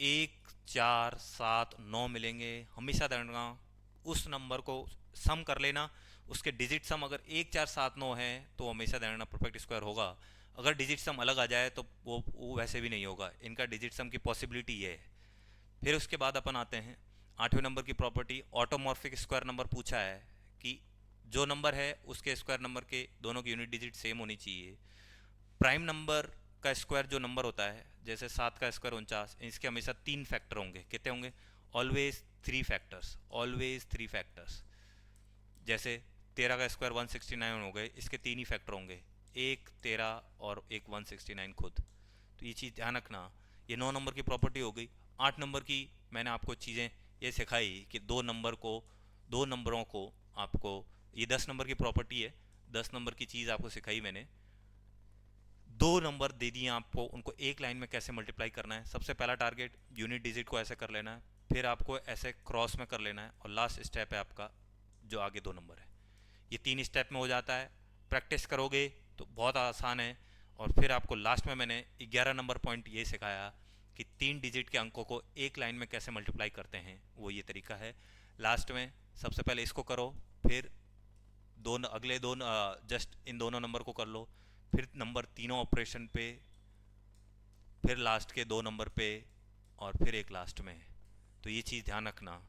1 4 7 9 मिलेंगे। हमेशा ध्यान रखना उस नंबर को सम कर लेना, उसके डिजिट सम अगर 1 4 7 9 है तो हमेशा ध्यान रखना परफेक्ट स्क्वायर होगा। अगर डिजिट सम अलग आ जाए तो वो वैसे भी नहीं होगा। इनका डिजिट सम की पॉसिबिलिटी ये है। फिर उसके बाद अपन आते हैं आठवें नंबर की प्रॉपर्टी, ऑटोमॉर्फिक स्क्वायर नंबर पूछा है कि जो नंबर है उसके स्क्वायर नंबर के दोनों की यूनिट डिजिट सेम होनी चाहिए। प्राइम नंबर का स्क्वायर जो नंबर होता है, जैसे 7 का स्क्वायर 49, इसके हमेशा 3 फैक्टर होंगे। कितने होंगे? Always 3 factors, always 3 factors. जैसे 13 का स्क्वायर 169 हो गए, इसके 3 ही फैक्टर होंगे, एक 13 और एक 169 खुद। तो ये चीज़ ध्यान रखना। ये 9 नंबर की प्रॉपर्टी हो गई। 8 नंबर की मैंने आपको चीज़ें ये सिखाई कि दो नंबरों को आपको, ये 10 नंबर की प्रॉपर्टी है, 10 नंबर की चीज़ आपको सिखाई मैंने। दो नंबर दे दिए आपको, उनको एक लाइन में कैसे मल्टीप्लाई करना है। सबसे पहला टारगेट यूनिट डिजिट को ऐसे कर लेना है, फिर आपको ऐसे क्रॉस में कर लेना है, और लास्ट स्टेप है आपका जो आगे दो नंबर है। ये 3 स्टेप में हो जाता है। प्रैक्टिस करोगे तो बहुत आसान है। और फिर आपको लास्ट में मैंने 11 नंबर पॉइंट ये सिखाया कि 3 डिजिट के अंकों को एक लाइन में कैसे मल्टीप्लाई करते हैं, वो ये तरीका है। लास्ट में सबसे पहले इसको करो, फिर अगले दोनों जस्ट इन दोनों नंबर को कर लो, फिर नंबर तीनों ऑपरेशन पे, फिर लास्ट के दो नंबर पे, और फिर एक लास्ट में। तो ये चीज़ ध्यान रखना।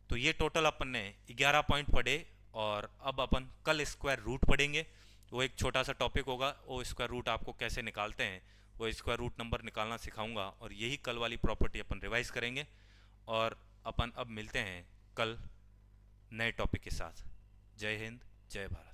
तो ये टोटल अपन ने 11 पॉइंट पढ़े। और अब अपन कल स्क्वायर रूट पढ़ेंगे। वो एक छोटा सा टॉपिक होगा, वो स्क्वायर रूट आपको कैसे निकालते हैं, वो स्क्वायर रूट नंबर निकालना सिखाऊंगा। और यही कल वाली प्रॉपर्टी अपन रिवाइज करेंगे। और अपन अब मिलते हैं कल नए टॉपिक के साथ। जय हिंद, जय भारत।